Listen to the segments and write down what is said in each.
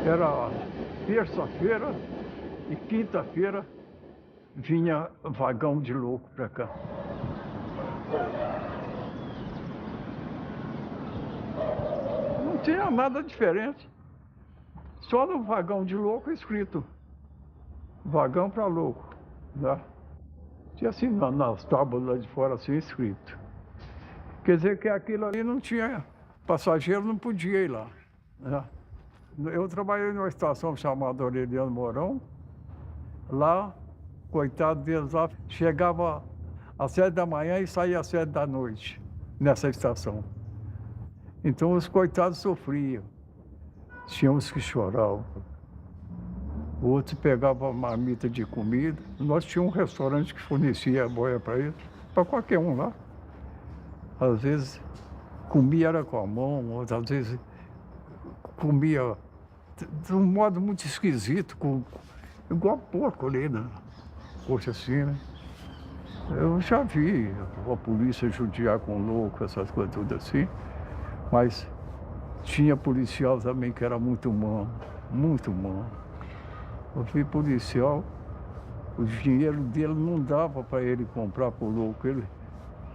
Era terça-feira e quinta-feira vinha vagão de louco para cá. Não tinha nada diferente. Só no vagão de louco escrito vagão para louco, né? Tinha assim nas tábuas lá de fora assim escrito. Quer dizer que aquilo ali não tinha, passageiro não podia ir lá, né? Eu trabalhei numa estação chamada Aureliano Mourão. Lá, coitado deles lá, chegava às 7 da manhã e saía às 7 da noite, nessa estação. Então os coitados sofriam. Tinha uns que choravam. Outros pegavam marmita de comida. Nós tínhamos um restaurante que fornecia boia para eles, para qualquer um lá. Às vezes comia era com a mão, outras vezes comia de um modo muito esquisito, igual porco ali, né? Poxa, assim, né? Eu já vi a polícia judiar com louco, essas coisas tudo assim, mas tinha policial também que era muito humano, muito humano. Eu vi policial, o dinheiro dele não dava para ele comprar pro louco,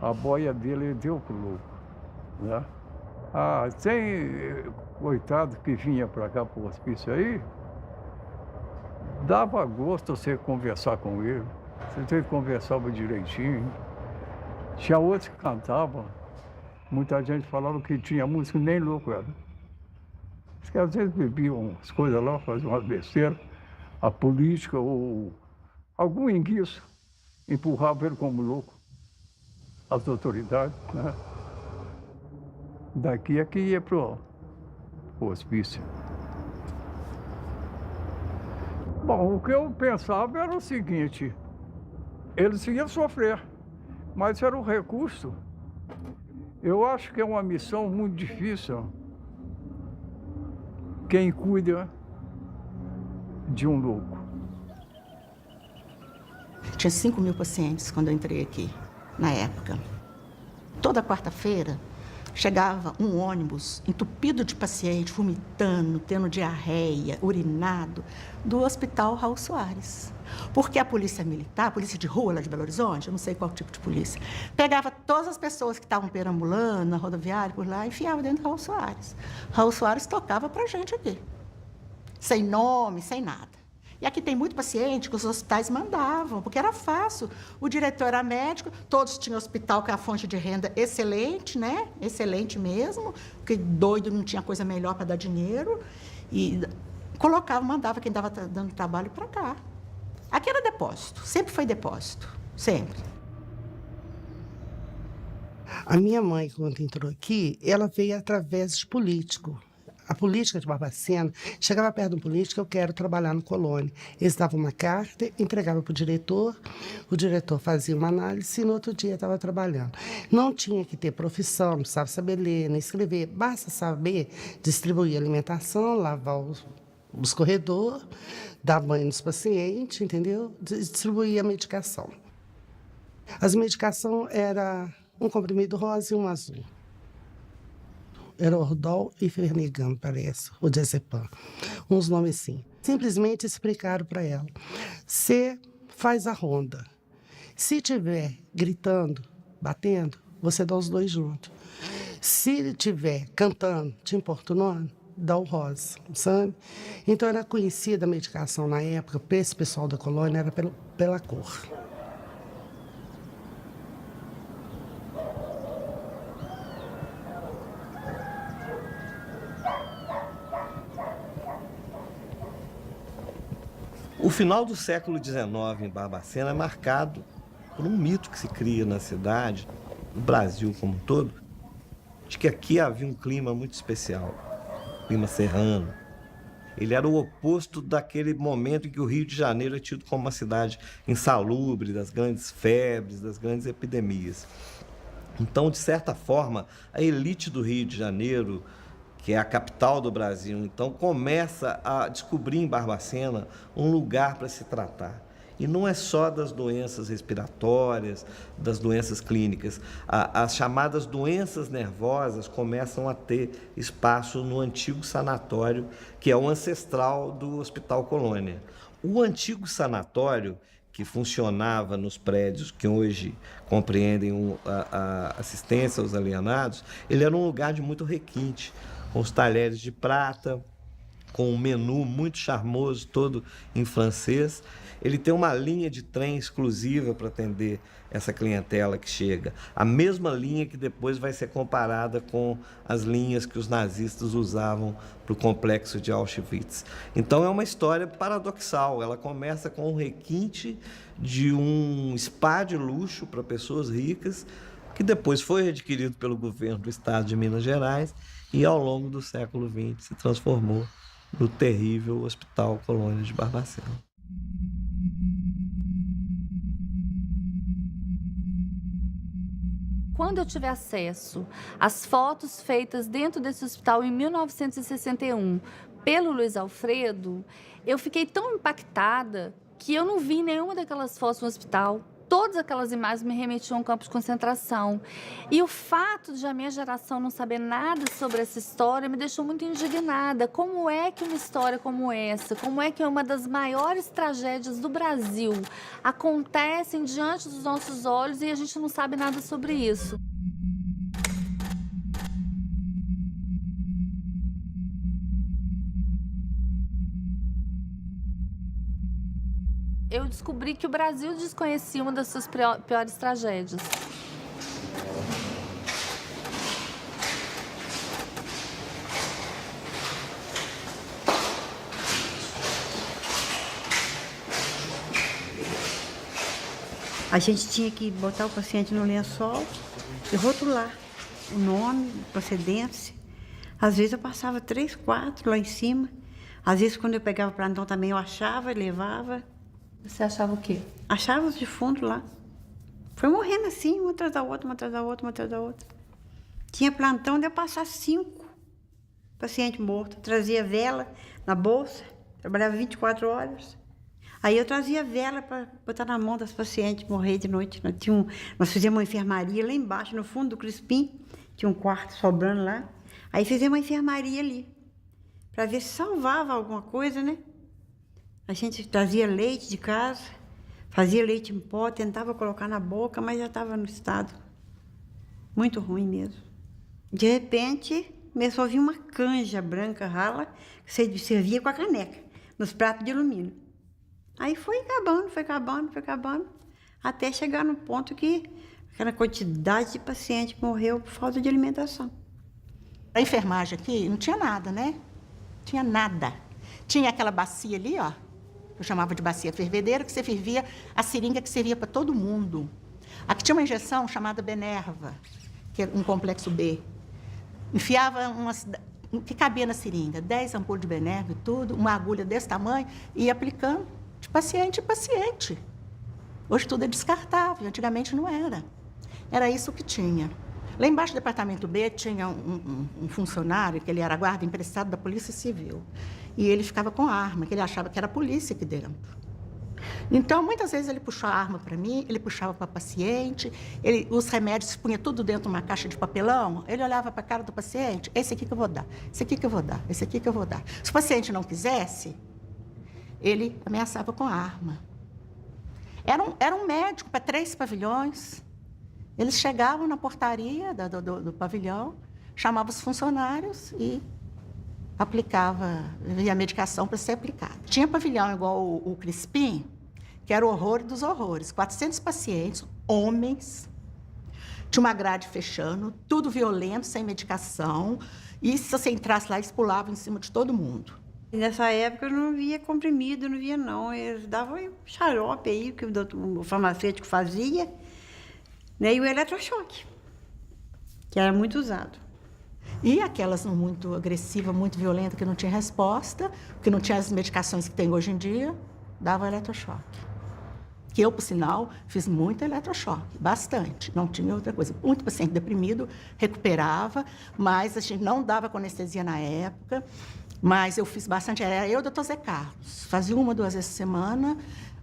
a boia dele ele deu pro louco, né? Ah, tem coitado que vinha para cá pro hospício aí, dava gosto você conversar com ele, você conversava direitinho. Tinha outros que cantavam, muita gente falava que tinha música, nem louco era. Diz que às vezes bebiam as coisas lá, faziam umas besteiras, a política ou algum enguiço empurrava ele como louco, as autoridades, né? Daqui é que ia pro hospício. Bom, o que eu pensava era o seguinte, eles iam sofrer, mas era o recurso. Eu acho que é uma missão muito difícil. Quem cuida de um louco. Tinha 5.000 pacientes quando eu entrei aqui, na época. Toda quarta-feira chegava um ônibus entupido de paciente, vomitando, tendo diarreia, urinado, do Hospital Raul Soares. Porque a polícia militar, a polícia de rua lá de Belo Horizonte, eu não sei qual tipo de polícia, pegava todas as pessoas que estavam perambulando na rodoviária por lá e enfiava dentro do Raul Soares. Raul Soares tocava pra gente aqui, sem nome, sem nada. E aqui tem muito paciente que os hospitais mandavam, porque era fácil. O diretor era médico, todos tinham hospital que é a fonte de renda excelente, né? Excelente mesmo, porque doido não tinha coisa melhor para dar dinheiro. E colocava, mandava quem estava dando trabalho para cá. Aqui era depósito, sempre foi depósito, sempre. A minha mãe, quando entrou aqui, ela veio através de político. A política de Barbacena, chegava perto de um político, eu quero trabalhar no Colônia. Eles davam uma carta, entregava para o diretor fazia uma análise e no outro dia estava trabalhando. Não tinha que ter profissão, não precisava saber ler, nem escrever, basta saber distribuir alimentação, lavar os corredores, dar banho nos pacientes, entendeu? Distribuir a medicação. As medicações eram um comprimido rosa e um azul. Era Ordol e Fernegan, parece, o Diazepam. Uns nomes assim. Simplesmente explicaram para ela. Você faz a ronda. Se tiver gritando, batendo, você dá os dois juntos. Se tiver cantando, te importunando, dá o rosa, sabe? Então era conhecida a medicação na época, para esse pessoal da colônia, era pela cor. O final do século XIX em Barbacena é marcado por um mito que se cria na cidade, no Brasil como um todo, de que aqui havia um clima muito especial, clima serrano. Ele era o oposto daquele momento em que o Rio de Janeiro é tido como uma cidade insalubre, das grandes febres, das grandes epidemias. Então, de certa forma, a elite do Rio de Janeiro, que é a capital do Brasil, então começa a descobrir em Barbacena um lugar para se tratar. E não é só das doenças respiratórias, das doenças clínicas. As chamadas doenças nervosas começam a ter espaço no antigo sanatório, que é o ancestral do Hospital Colônia. O antigo sanatório, que funcionava nos prédios que hoje compreendem a assistência aos alienados, ele era um lugar de muito requinte, com os talheres de prata, com um menu muito charmoso, todo em francês. Ele tem uma linha de trem exclusiva para atender essa clientela que chega. A mesma linha que depois vai ser comparada com as linhas que os nazistas usavam para o complexo de Auschwitz. Então é uma história paradoxal. Ela começa com um requinte de um spa de luxo para pessoas ricas, que depois foi adquirido pelo governo do estado de Minas Gerais e ao longo do século XX se transformou no terrível Hospital Colônia de Barbacena. Quando eu tive acesso às fotos feitas dentro desse hospital em 1961 pelo Luiz Alfredo, eu fiquei tão impactada que eu não vi nenhuma daquelas fotos no hospital. Todas aquelas imagens me remetiam a um campo de concentração. E o fato de a minha geração não saber nada sobre essa história me deixou muito indignada. Como é que uma história como essa, como é que uma das maiores tragédias do Brasil acontecem diante dos nossos olhos e a gente não sabe nada sobre isso? Eu descobri que o Brasil desconhecia uma das suas piores tragédias. A gente tinha que botar o paciente no lençol e rotular o nome, procedência. Às vezes eu passava 3, 4 lá em cima. Às vezes, quando eu pegava o plantão também, eu achava e levava. Você achava o quê? Achava os defuntos lá. Foi morrendo assim, uma atrás da outra, uma atrás da outra, uma atrás da outra. Tinha plantão de eu passar 5 pacientes mortos. Trazia vela na bolsa, trabalhava 24 horas. Aí eu trazia vela para botar na mão das pacientes morrer de noite. Nós fizemos uma enfermaria lá embaixo, no fundo do Crispim. Tinha um quarto sobrando lá. Aí fizemos uma enfermaria ali, para ver se salvava alguma coisa, né? A gente trazia leite de casa, fazia leite em pó, tentava colocar na boca, mas já estava no estado muito ruim mesmo. De repente, começou a vir uma canja branca rala, que você servia com a caneca, nos pratos de alumínio. Aí foi acabando, até chegar no ponto que aquela quantidade de paciente morreu por falta de alimentação. A enfermagem aqui não tinha nada, né? Tinha nada. Tinha aquela bacia ali, ó, eu chamava de bacia fervedeira, que você fervia a seringa que servia para todo mundo. Aqui tinha uma injeção chamada Benerva, que era um complexo B. Enfiava que cabia na seringa, 10 ampulhas de Benerva e tudo, uma agulha desse tamanho, e ia aplicando de paciente em paciente. Hoje tudo é descartável, antigamente não era. Era isso que tinha. Lá embaixo do departamento B tinha um funcionário, que ele era guarda emprestado da Polícia Civil. E ele ficava com arma, que ele achava que era a polícia aqui dentro. Então, muitas vezes ele puxou a arma para mim, ele puxava para o paciente, os remédios punha tudo dentro de uma caixa de papelão, ele olhava para a cara do paciente, esse aqui que eu vou dar, esse aqui que eu vou dar, esse aqui que eu vou dar. Se o paciente não quisesse, ele ameaçava com a arma. Era um médico para 3 pavilhões. Eles chegavam na portaria do pavilhão, chamavam os funcionários e aplicava a medicação para ser aplicada. Tinha pavilhão igual o Crispim, que era o horror dos horrores. 400 pacientes, homens, tinha uma grade fechando, tudo violento, sem medicação. E se você entrasse lá, eles pulavam em cima de todo mundo. E nessa época eu não via comprimido, não via não. Eles davam xarope aí, que o farmacêutico fazia, né? E o eletrochoque, que era muito usado. E aquelas muito agressivas, muito violentas, que não tinha resposta, que não tinha as medicações que tem hoje em dia, dava eletrochoque. Que eu, por sinal, fiz muito eletrochoque, bastante. Não tinha outra coisa. Muito paciente deprimido, recuperava, mas a gente não dava com anestesia na época. Mas eu fiz bastante, era eu e o Dr. Zé Carlos. Fazia 1 ou 2 vezes por semana,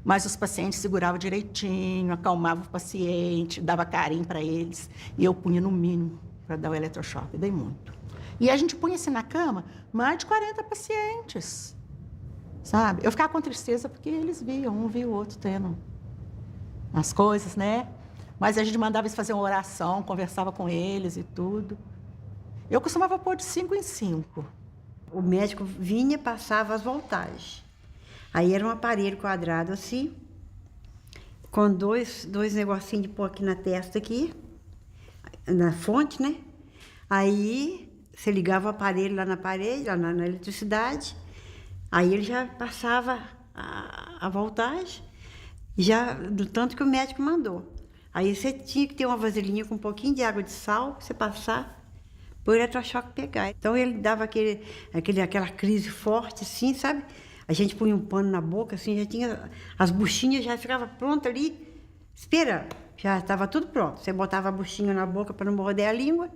Mas os pacientes seguravam direitinho, acalmavam o paciente, dava carinho para eles. E eu punha no mínimo para dar o eletrochoque. Eu dei muito. E a gente punha assim na cama mais de 40 pacientes, sabe? Eu ficava com tristeza porque eles viam, um via o outro tendo as coisas, né? Mas a gente mandava eles fazer uma oração, conversava com eles e tudo. Eu costumava pôr de 5 em 5. O médico vinha, passava as voltagens. Aí era um aparelho quadrado assim, com dois negocinhos de pôr aqui na testa, aqui, na fonte, né? Aí você ligava o aparelho lá na parede, lá na eletricidade, aí ele já passava a voltagem, já do tanto que o médico mandou. Aí você tinha que ter uma vasilhinha com um pouquinho de água de sal, pra você passar, para o eletrochoque pegar. Então ele dava aquela crise forte, assim, sabe? A gente punha um pano na boca, assim, já tinha... As buchinhas já ficavam prontas ali, esperando. Já estava tudo pronto. Você botava a buchinha na boca para não morder a língua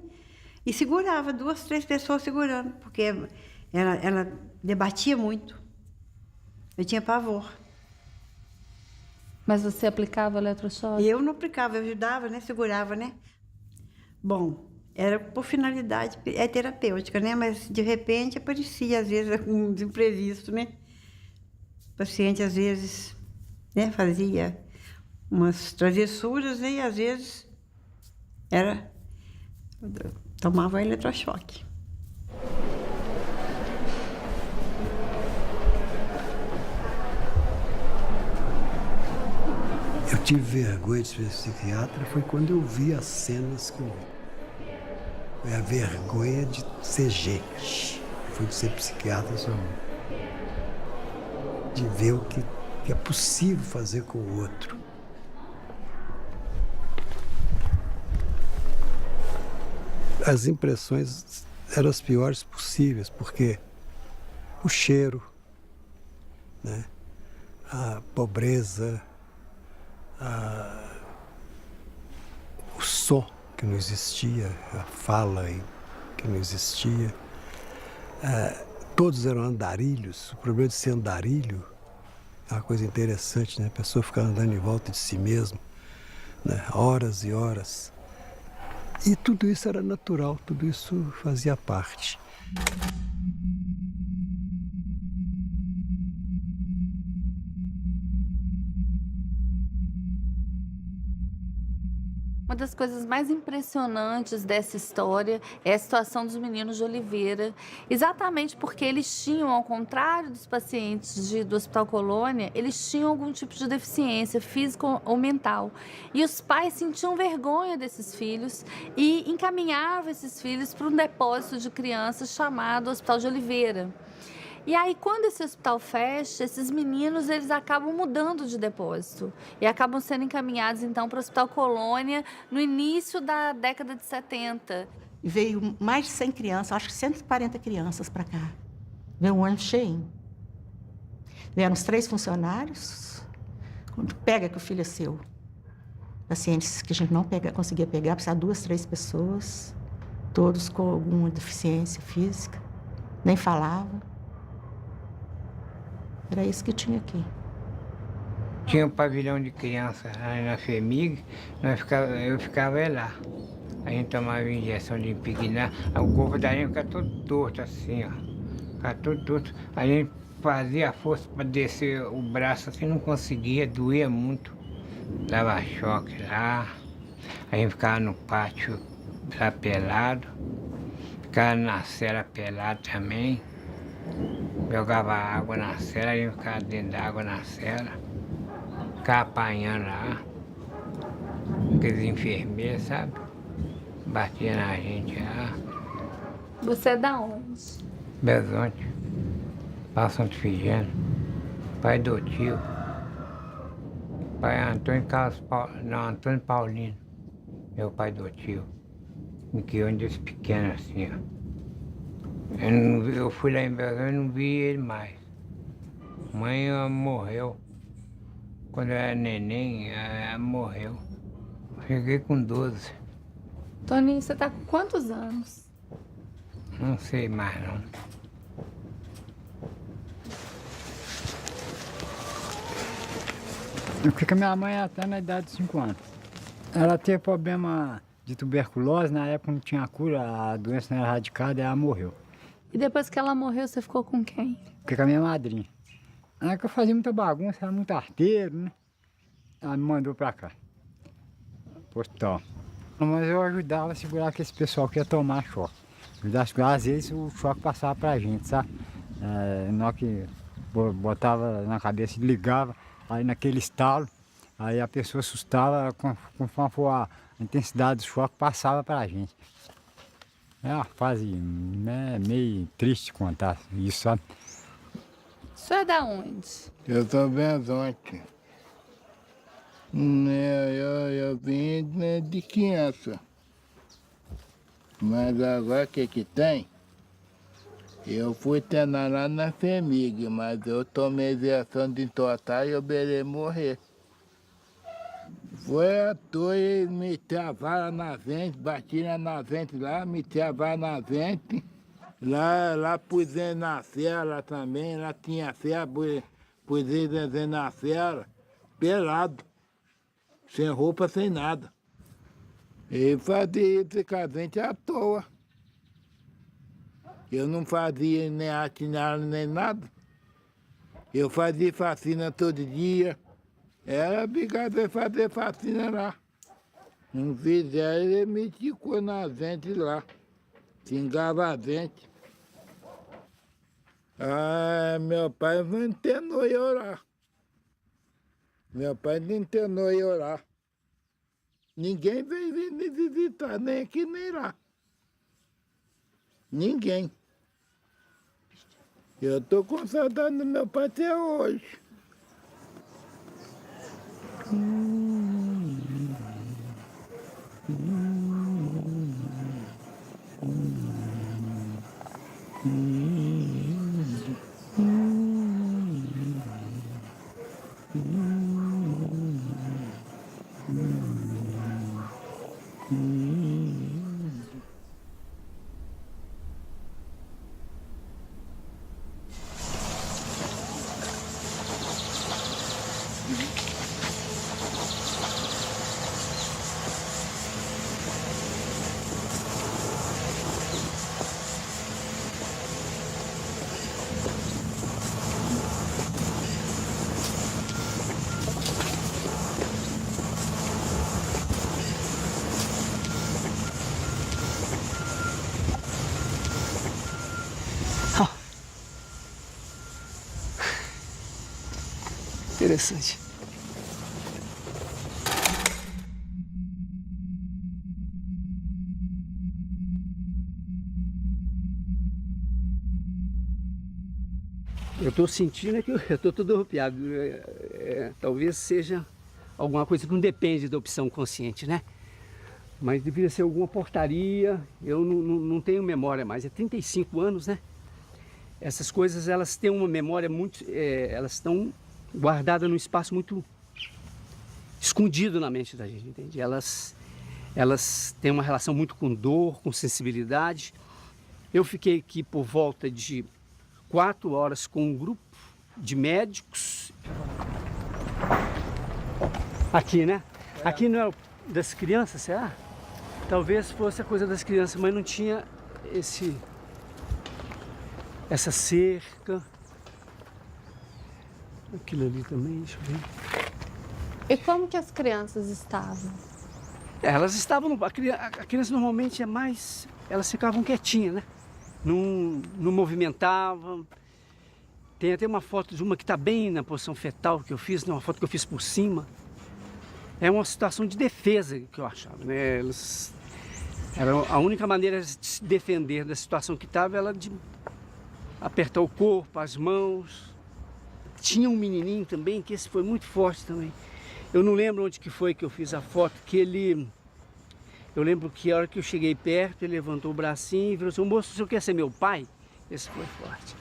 e segurava, 2, 3 pessoas segurando, porque ela debatia muito. Eu tinha pavor. Mas você aplicava eletrochoque? Eu não aplicava, eu ajudava, né? Segurava, né? Bom, era por finalidade terapêutica, né? Mas, de repente, aparecia, às vezes, um imprevisto, né? O paciente, às vezes, né? Fazia umas travessuras, né? E, às vezes, tomava eletrochoque. Eu tive vergonha de ser psiquiatra foi quando eu vi as cenas que eu vi. Foi a vergonha de ser gente. Foi de ser psiquiatra só. De ver o que é possível fazer com o outro. As impressões eram as piores possíveis, porque o cheiro, né? A pobreza, o som que não existia, a fala que não existia. Todos eram andarilhos. O problema de ser andarilho é uma coisa interessante, né? A pessoa ficar andando em volta de si mesmo, né? Horas e horas. E tudo isso era natural, tudo isso fazia parte. Uma das coisas mais impressionantes dessa história é a situação dos meninos de Oliveira, exatamente porque eles tinham, ao contrário dos pacientes do Hospital Colônia, eles tinham algum tipo de deficiência física ou mental. E os pais sentiam vergonha desses filhos e encaminhavam esses filhos para um depósito de crianças chamado Hospital de Oliveira. E aí, quando esse hospital fecha, esses meninos, eles acabam mudando de depósito e acabam sendo encaminhados, então, para o Hospital Colônia no início da década de 70. Veio mais de 100 crianças, acho que 140 crianças para cá. Veio um ônibus cheio. Vieram os 3 funcionários. Quando pega que o filho é seu, pacientes que a gente não conseguia pegar, precisava 2, 3 pessoas, todos com alguma deficiência física, nem falavam. Era isso que tinha aqui. Tinha um pavilhão de crianças aí na FEMIG, eu ficava lá. A gente tomava injeção de impignar, o corpo da gente ficava todo torto assim, ó. Ficava todo torto. A gente fazia força para descer o braço assim, não conseguia, doía muito. Dava choque lá. A gente ficava no pátio lá pelado, ficava na cela pelado também. Jogava água na cela, a gente ficava dentro da água na cela, ficava apanhando lá, aqueles enfermeiros, sabe? Batia na gente lá. Você é da onde? Belzonte, Paulo Santo Figênio, pai do tio. Pai Antônio Antônio Paulino, meu pai do tio. Me criou desde pequeno assim, ó. Eu fui lá em Belzonte e não vi ele mais. Mãe morreu. Quando eu era neném, ela morreu. Cheguei com 12. Toninho, você tá com quantos anos? Não sei mais, não. Eu fiquei com a minha mãe até na idade de 5 anos. Ela teve problema de tuberculose, na época não tinha cura, a doença não era erradicada e ela morreu. E depois que ela morreu, você ficou com quem? Fiquei com a minha madrinha. Na época eu fazia muita bagunça, era muito arteiro, né? Ela me mandou pra cá, pro hospital. Mas eu ajudava a segurar aquele pessoal que ia tomar choque. Ajudava a segurar, às vezes o choque passava pra gente, sabe? Na hora que botava na cabeça e ligava, aí naquele estalo, aí a pessoa assustava, conforme for a intensidade do choque, passava pra gente. É uma fase meio triste contar isso, sabe? O senhor é da onde? Eu sou Benzonte. Eu vim de criança. Mas agora o que tem? Eu fui treinar lá na FEMIG, mas eu tomei injeção de entortar e eu beirei morrer. Foi à toa, eles meteram a vara na vente, batiram na vente lá, meteram a vara na vente. Lá pus ele na cela também, lá tinha cela, pus ele na cela, pelado, sem roupa, sem nada. E fazia isso com a gente à toa. Eu não fazia nem atinal nem nada. Eu fazia vacina todo dia. Era obrigado a fazer vacina lá. Não fizeram, ele me ticou na gente lá. Xingava a gente. Meu pai não internou em orar. Meu pai não internou em orar. Ninguém veio me visitar, nem aqui nem lá. Ninguém. Eu tô com saudade do meu pai até hoje. Interessante. Eu estou sentindo que eu estou todo arrepiado. Talvez seja alguma coisa que não depende da opção consciente, né? Mas deveria ser alguma portaria. Eu não tenho memória mais. É 35 anos, né? Essas coisas, elas têm uma memória muito... elas estão guardadas num espaço muito escondido na mente da gente, entende? Elas têm uma relação muito com dor, com sensibilidade. Eu fiquei aqui por volta de 4 horas com um grupo de médicos. Aqui, né? Aqui não é das crianças, será? Talvez fosse a coisa das crianças, mas não tinha essa cerca. Aquilo ali também, deixa eu ver. E como que as crianças estavam? Elas estavam... A criança normalmente é mais... Elas ficavam quietinhas, né? Não movimentavam. Tem até uma foto de uma que está bem na posição fetal que eu fiz, né? Uma foto que eu fiz por cima. É uma situação de defesa que eu achava, né? A única maneira de se defender da situação que estava era de apertar o corpo, as mãos. Tinha um menininho também, que esse foi muito forte também. Eu não lembro onde que foi que eu fiz a foto, que ele... Eu lembro que a hora que eu cheguei perto, ele levantou o bracinho e falou assim: moço, o senhor quer ser meu pai? Esse foi forte.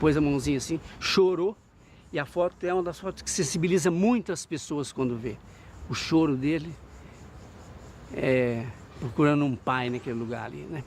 Pôs a mãozinha assim, chorou. E a foto é uma das fotos que sensibiliza muitas pessoas quando vê. O choro dele, procurando um pai naquele lugar ali, né?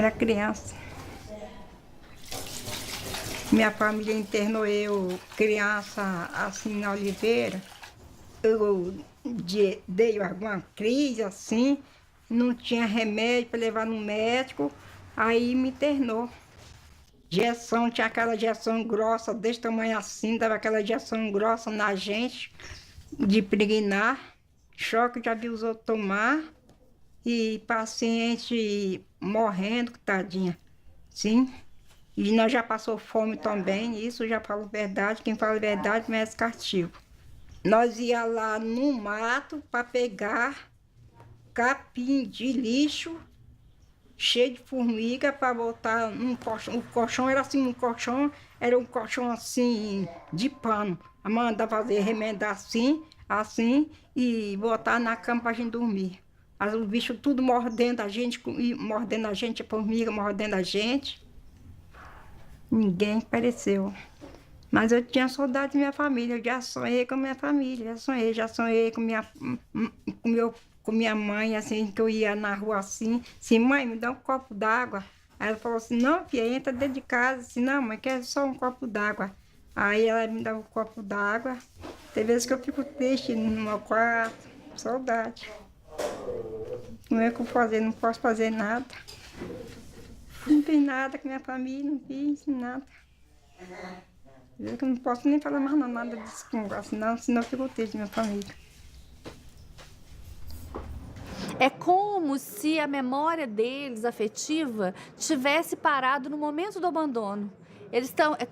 Era criança. Minha família internou eu, criança, assim, na Oliveira. Eu dei alguma crise, assim, não tinha remédio para levar no médico, aí me internou. Injeção, tinha aquela injeção grossa, desse tamanho assim, dava aquela injeção grossa na gente, de pregnar, choque já vi os outros tomar, e paciente morrendo, tadinha, sim. E nós já passou fome também, isso eu já falo verdade, quem fala verdade merece castigo. Nós ia lá no mato para pegar capim de lixo, cheio de formiga, para botar num colchão. O colchão era assim, era um colchão assim, de pano. A mãe mandava fazer, remendar assim, assim, e botar na cama para a gente dormir. Os bichos tudo mordendo a gente, a formiga mordendo a gente. Ninguém apareceu. Mas eu tinha saudade da minha família, eu já sonhei com a minha família, já sonhei com minha mãe, assim, que eu ia na rua assim, mãe, me dá um copo d'água. Aí ela falou assim, não, filha, entra dentro de casa, assim, não, mãe, quer só um copo d'água. Aí ela me dava um copo d'água, tem vezes que eu fico triste no meu quarto, saudade. Como é que eu vou fazer? Não posso fazer nada. Não fiz nada com minha família, não fiz nada. Eu não posso nem falar mais nada desse negócio, não, senão eu fico triste, minha família. É como se a memória deles, afetiva, tivesse parado no momento do abandono.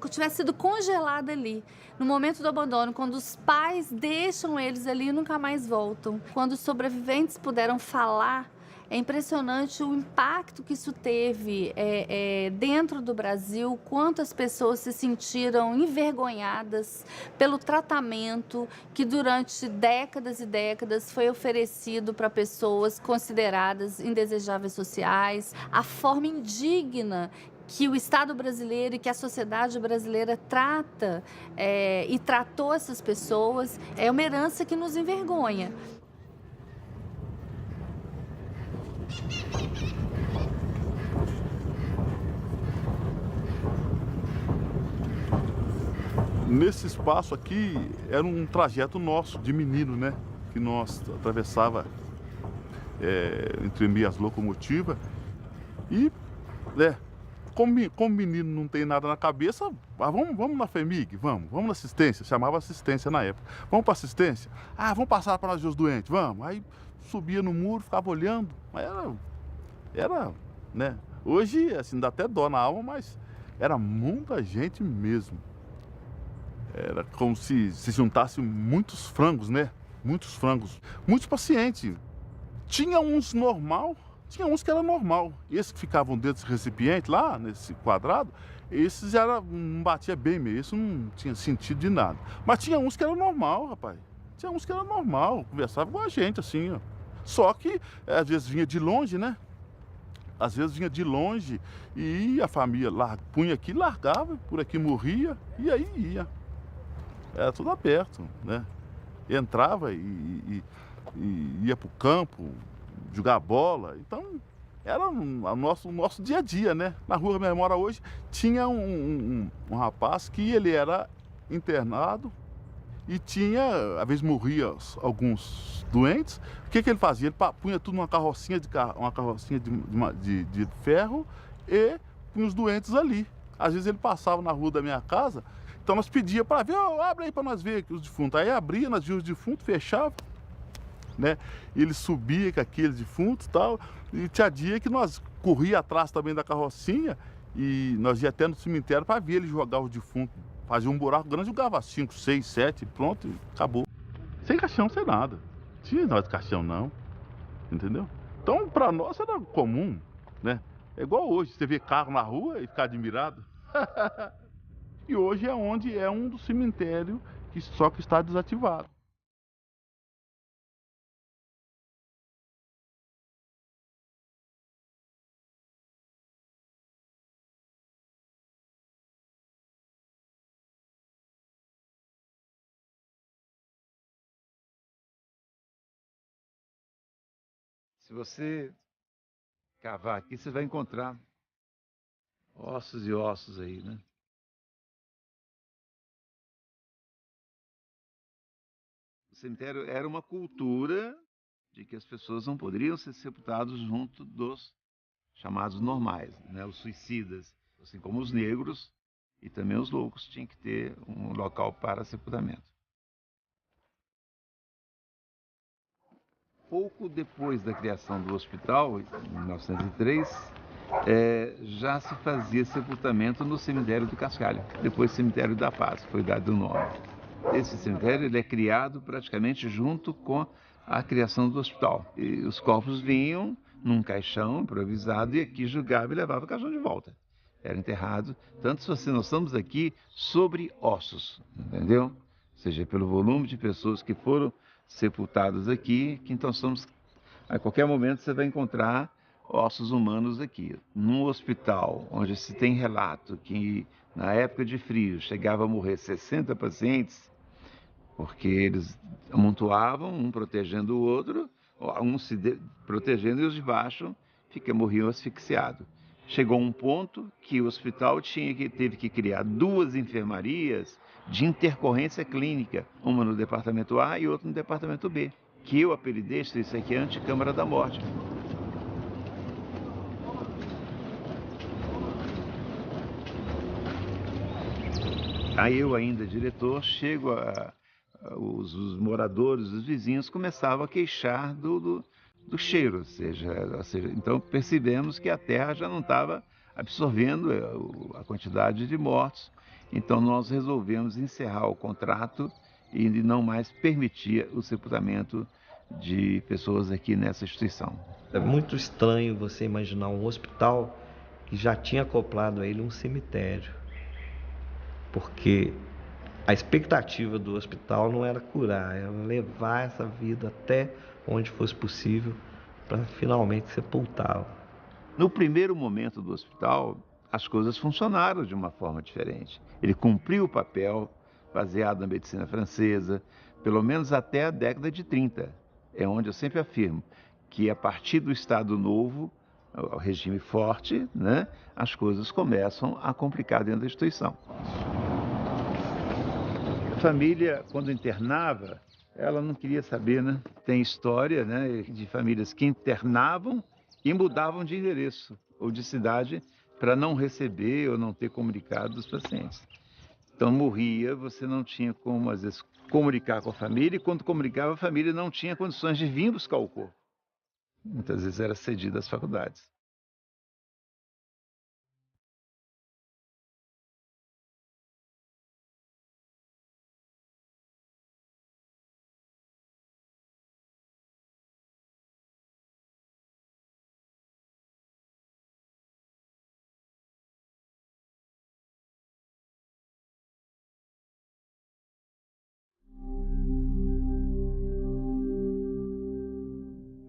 Tivesse sido congelada ali, no momento do abandono, quando os pais deixam eles ali e nunca mais voltam. Quando os sobreviventes puderam falar, é impressionante o impacto que isso teve dentro do Brasil, quantas pessoas se sentiram envergonhadas pelo tratamento que durante décadas e décadas foi oferecido para pessoas consideradas indesejáveis sociais, a forma indigna que o Estado brasileiro e que a sociedade brasileira trata e tratou essas pessoas, é uma herança que nos envergonha. Nesse espaço aqui era um trajeto nosso de menino, né? Que nós atravessava entre meias locomotivas e, como menino não tem nada na cabeça, vamos na FEMIG, vamos na assistência, chamava assistência na época. Vamos para assistência? Vamos passar para nós ver os doentes, vamos. Aí subia no muro, ficava olhando, mas né? Hoje, assim, dá até dó na alma, mas era muita gente mesmo. Era como se juntasse muitos frangos, né? Muitos frangos. Muitos pacientes. Tinha uns normal, tinha uns que era normal. Esses que ficavam dentro desse recipiente lá, nesse quadrado, esses não batia bem mesmo, isso não tinha sentido de nada. Mas tinha uns que era normal, rapaz. Tinha uns que era normal, conversava com a gente assim, ó. Só que às vezes vinha de longe, né? Às vezes vinha de longe e a família punha aqui, largava, por aqui morria e aí ia. Era tudo aberto, né? Entrava e ia para o campo, jogar bola. Então, era o nosso dia a dia, né? Na Rua Memória hoje tinha um rapaz que ele era internado e às vezes morria alguns doentes. O que ele fazia? Ele punha tudo numa carrocinha de ferro e punha os doentes ali. Às vezes ele passava na rua da minha casa. Então nós pedíamos para ver, abre aí para nós ver os defuntos. Aí abria, nós víamos os defuntos, fechava, né? Ele subia com aqueles defuntos e tal. E tinha dia que nós corria atrás também da carrocinha e nós ia até no cemitério para ver ele jogar os defuntos. Fazia um buraco grande, jogava 5, 6, 7, pronto, e acabou. Sem caixão, sem nada. Não tinha nós de caixão não, entendeu? Então para nós era comum, né? É igual hoje, você vê carro na rua e ficar admirado. E hoje é onde é um dos cemitérios que está desativado. Se você cavar aqui, você vai encontrar Ossos e ossos aí, né? O cemitério era uma cultura de que as pessoas não poderiam ser sepultadas junto dos chamados normais, né? Os suicidas, assim como os negros e também os loucos tinham que ter um local para sepultamento. Pouco depois da criação do hospital, em 1903, já se fazia sepultamento no cemitério do Cascalho, depois cemitério da Paz, foi dado o nome. Esse cemitério ele é criado praticamente junto com a criação do hospital. E os corpos vinham num caixão improvisado e aqui julgava e levava o caixão de volta. Era enterrado, tanto se você, nós estamos aqui sobre ossos, entendeu? Ou seja, pelo volume de pessoas que foram sepultadas aqui, que então a qualquer momento você vai encontrar ossos humanos aqui. Num hospital onde se tem relato que na época de frio chegava a morrer 60 pacientes, porque eles amontoavam, um protegendo o outro, um se protegendo e os de baixo morriam asfixiados. Chegou um ponto que o hospital teve que criar 2 enfermarias de intercorrência clínica, uma no departamento A e outra no departamento B, que eu apelidei isso aqui Anticâmara da Morte. Aí eu ainda diretor, chego os moradores, os vizinhos começavam a queixar do cheiro, ou seja, então percebemos que a terra já não estava absorvendo a quantidade de mortos, então nós resolvemos encerrar o contrato e não mais permitir o sepultamento de pessoas aqui nessa instituição. É muito estranho você imaginar um hospital que já tinha acoplado a ele um cemitério, porque a expectativa do hospital não era curar, era levar essa vida até onde fosse possível para finalmente sepultá-la. No primeiro momento do hospital, as coisas funcionaram de uma forma diferente. Ele cumpriu o papel baseado na medicina francesa, pelo menos até a década de 30. É onde eu sempre afirmo que a partir do Estado Novo, o regime forte, né, as coisas começam a complicar dentro da instituição. A família, quando internava, ela não queria saber, né? Tem história, né, de famílias que internavam e mudavam de endereço ou de cidade para não receber ou não ter comunicado dos pacientes. Então morria, você não tinha como, às vezes, comunicar com a família, e quando comunicava, a família não tinha condições de vir buscar o corpo. Muitas vezes era cedido às faculdades.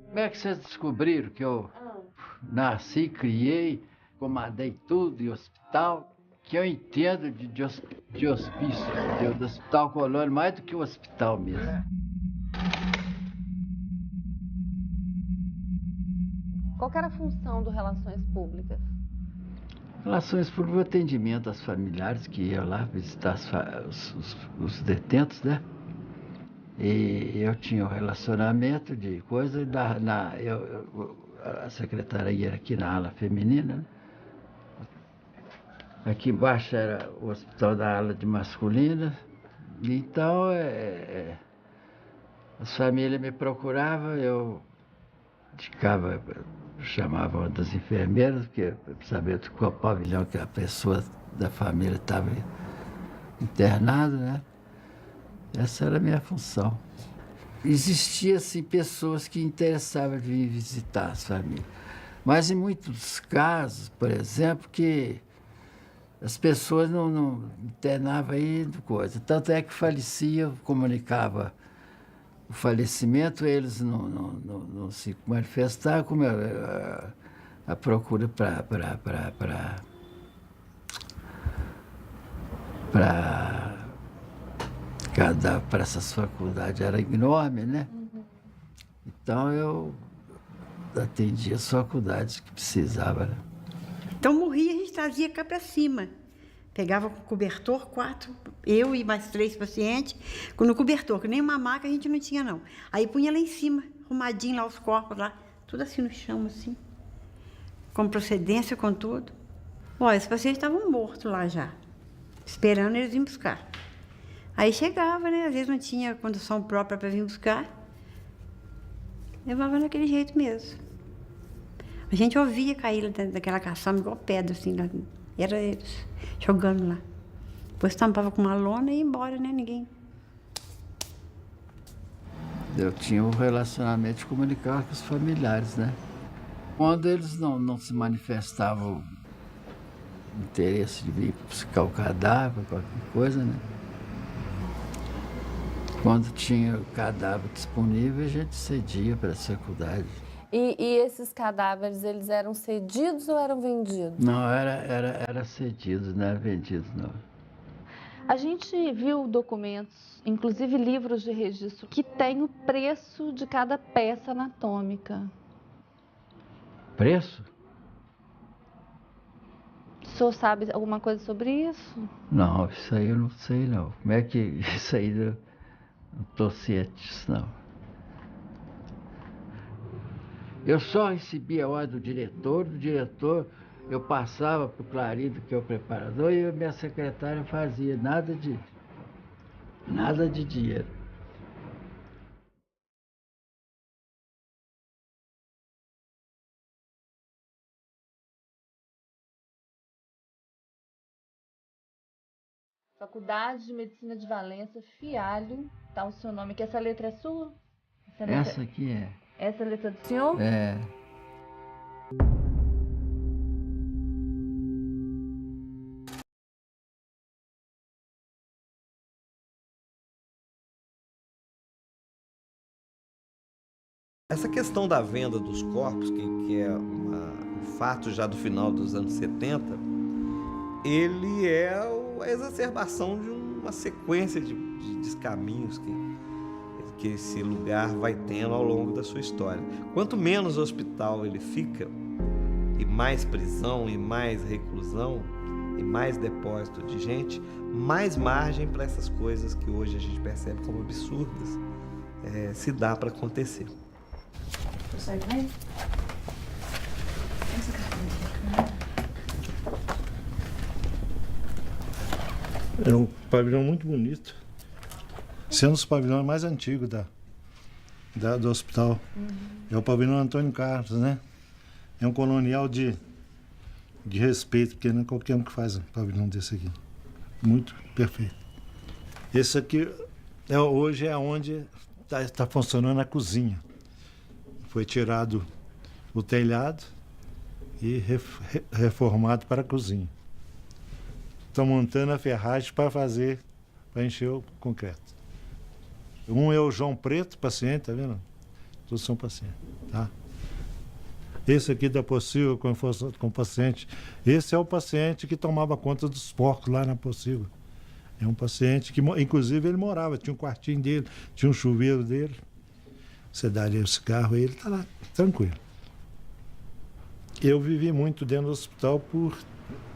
Como é que vocês descobriram que eu nasci, criei, comandei tudo em hospital, que eu entendo de hospício, do Hospital Colônia, mais do que o hospital mesmo. Qual que era a função do Relações Públicas? Relações Públicas, o atendimento às familiares que iam lá visitar os detentos, né? E eu tinha um relacionamento de coisa, e a secretaria era aqui na ala feminina, né? Aqui embaixo era o hospital da ala de masculina. Então, as famílias me procuravam, eu chamava uma das enfermeiras, porque sabia qual pavilhão que a pessoa da família estava internada, né? Essa era a minha função. Existia, assim, pessoas que interessavam de vir visitar as famílias. Mas em muitos casos, por exemplo, que as pessoas não internavam aí coisa. Tanto é que falecia, comunicava o falecimento, eles não se manifestavam, como a procura para essas faculdades era enorme, né? Então eu atendia as faculdades que precisava, né? Então morria, a gente trazia cá para cima. Pegava com cobertor, 4, eu e mais 3 pacientes, no cobertor, que nem uma maca a gente não tinha, não. Aí punha lá em cima, arrumadinho lá os corpos, lá, tudo assim no chão, assim, com procedência, com tudo. Olha, os pacientes estavam mortos lá já, esperando eles virem buscar. Aí chegava, né? Às vezes não tinha condução própria para vir buscar, levava daquele jeito mesmo. A gente ouvia cair daquela caçamba igual pedra, assim, lá. Era eles jogando lá. Depois tampava com uma lona e ia embora, né? Ninguém. Eu tinha um relacionamento de comunicar com os familiares, né? Quando eles não se manifestavam interesse de vir buscar o cadáver, qualquer coisa, né? Quando tinha o cadáver disponível, a gente cedia para essa faculdade. E esses cadáveres, eles eram cedidos ou eram vendidos? Não, era cedido, não era vendido, não. A gente viu documentos, inclusive livros de registro, que tem o preço de cada peça anatômica. Preço? O senhor sabe alguma coisa sobre isso? Não, isso aí eu não sei, não. Como é que isso aí não estou ciente disso, não. Eu só recebia a ordem do diretor eu passava para o Clarido, que é o preparador, e a minha secretária fazia nada de dinheiro. Faculdade de Medicina de Valença, Fialho, tá o seu nome, que essa letra é sua? Essa aqui é. Essa é a letra do senhor? É. Essa questão da venda dos corpos, que é um fato já do final dos anos 70, ele é a exacerbação de uma sequência de descaminhos que esse lugar vai tendo ao longo da sua história. Quanto menos hospital ele fica, e mais prisão, e mais reclusão, e mais depósito de gente, mais margem para essas coisas que hoje a gente percebe como absurdas se dá para acontecer. Sai bem? É um pavilhão muito bonito, sendo um dos pavilhões mais antigos do hospital. É o pavilhão Antônio Carlos, né? É um colonial de respeito, porque não é qualquer um que faz um pavilhão desse aqui. Muito perfeito. Esse aqui hoje é onde está funcionando a cozinha. Foi tirado o telhado e reformado para a cozinha. Estão montando a ferragem para encher o concreto. Um é o João Preto, paciente, tá vendo? Todos são pacientes, tá? Esse aqui da Pocilga com o paciente. Esse é o paciente que tomava conta dos porcos lá na Pocilga. É um paciente que, inclusive, ele morava, tinha um quartinho dele, tinha um chuveiro dele. Você daria o cigarro e ele está lá, tranquilo. Eu vivi muito dentro do hospital por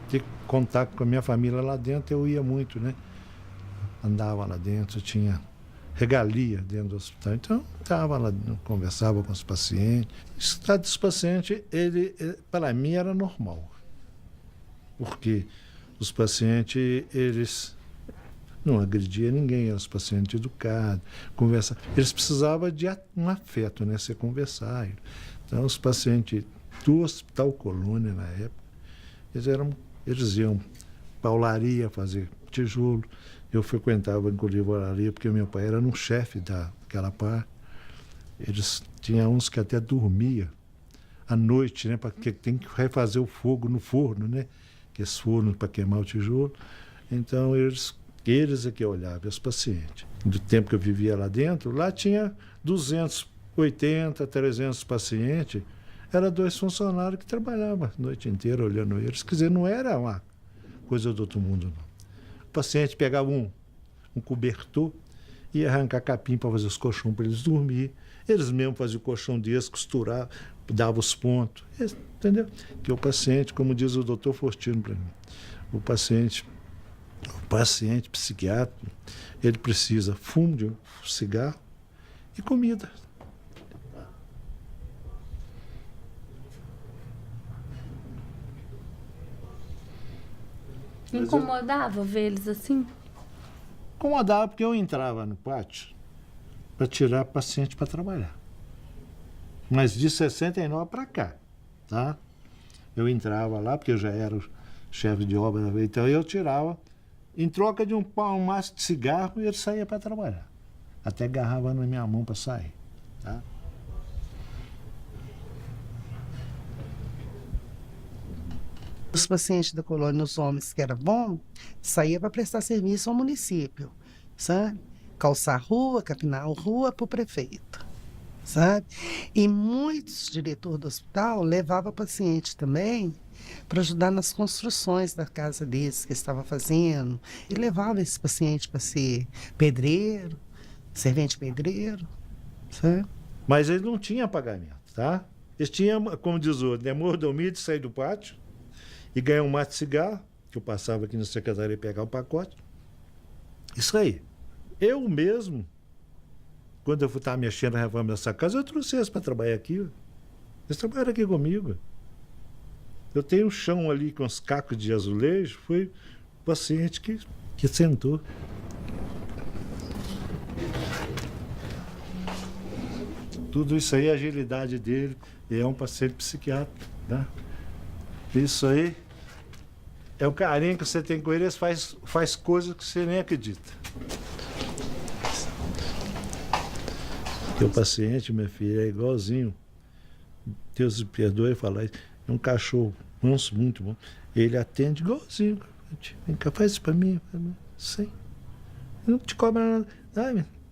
ter contato com a minha família lá dentro, eu ia muito, né? Andava lá dentro, tinha regalia dentro do hospital. Então, estava lá, conversava com os pacientes. O estado dos pacientes, para mim, era normal. Porque os pacientes, eles não agrediam ninguém, eram os pacientes educados, conversavam. Eles precisavam de um afeto, né? Você conversar. Então, os pacientes do Hospital Colônia, na época, eles iam para olaria fazer tijolo. Eu frequentava, inclusive, a olaria, porque meu pai era um chefe daquela parte. Eles tinham uns que até dormia à noite, né? Porque tem que refazer o fogo no forno, né? Que esse forno para queimar o tijolo. Então, eles é que olhavam os pacientes. Do tempo que eu vivia lá dentro, lá tinha 280, 300 pacientes. Eram 2 funcionários que trabalhavam a noite inteira olhando eles. Quer dizer, não era uma coisa do outro mundo, não. O paciente pegava um cobertor e ia arrancar capim para fazer os colchões para eles dormir. Eles mesmos faziam o colchão deles, costuravam, dava os pontos, entendeu? Que o paciente, como diz o doutor Faustino para mim, o paciente psiquiátrico, ele precisa fumo de cigarro e comida. Incomodava ver eles assim? Incomodava porque eu entrava no pátio para tirar paciente para trabalhar. Mas de 69 para cá, tá? Eu entrava lá, porque eu já era o chefe de obra, então eu tirava, em troca de um maço de cigarro, e ele saía para trabalhar. Até agarrava na minha mão para sair, tá? Os pacientes da colônia, os homens que era bom, saía para prestar serviço ao município, sabe? Calçar rua, capinar rua para o prefeito, sabe? E muitos diretores do hospital levavam paciente também para ajudar nas construções da casa deles que estava fazendo. E levava esse paciente para ser pedreiro, servente pedreiro, sabe? Mas eles não tinham pagamento, tá? Eles tinham, como diz o outro, mordomia de sair do pátio e ganhar um maço de cigarro, que eu passava aqui na secretaria e pegar o pacote. Isso aí. Eu mesmo, quando eu estava mexendo na reforma dessa casa, eu trouxe eles para trabalhar aqui. Eles trabalharam aqui comigo. Eu tenho um chão ali com os cacos de azulejo, foi o paciente que sentou. Tudo isso aí, a agilidade dele, é um paciente psiquiátrico, né? Isso aí é o carinho que você tem com ele, ele faz coisas que você nem acredita. Porque o paciente, minha filha, é igualzinho. Deus me perdoe falar isso. É um cachorro manso, muito bom. Ele atende igualzinho. Vem cá, faz isso pra mim. Sim. Não te cobra nada.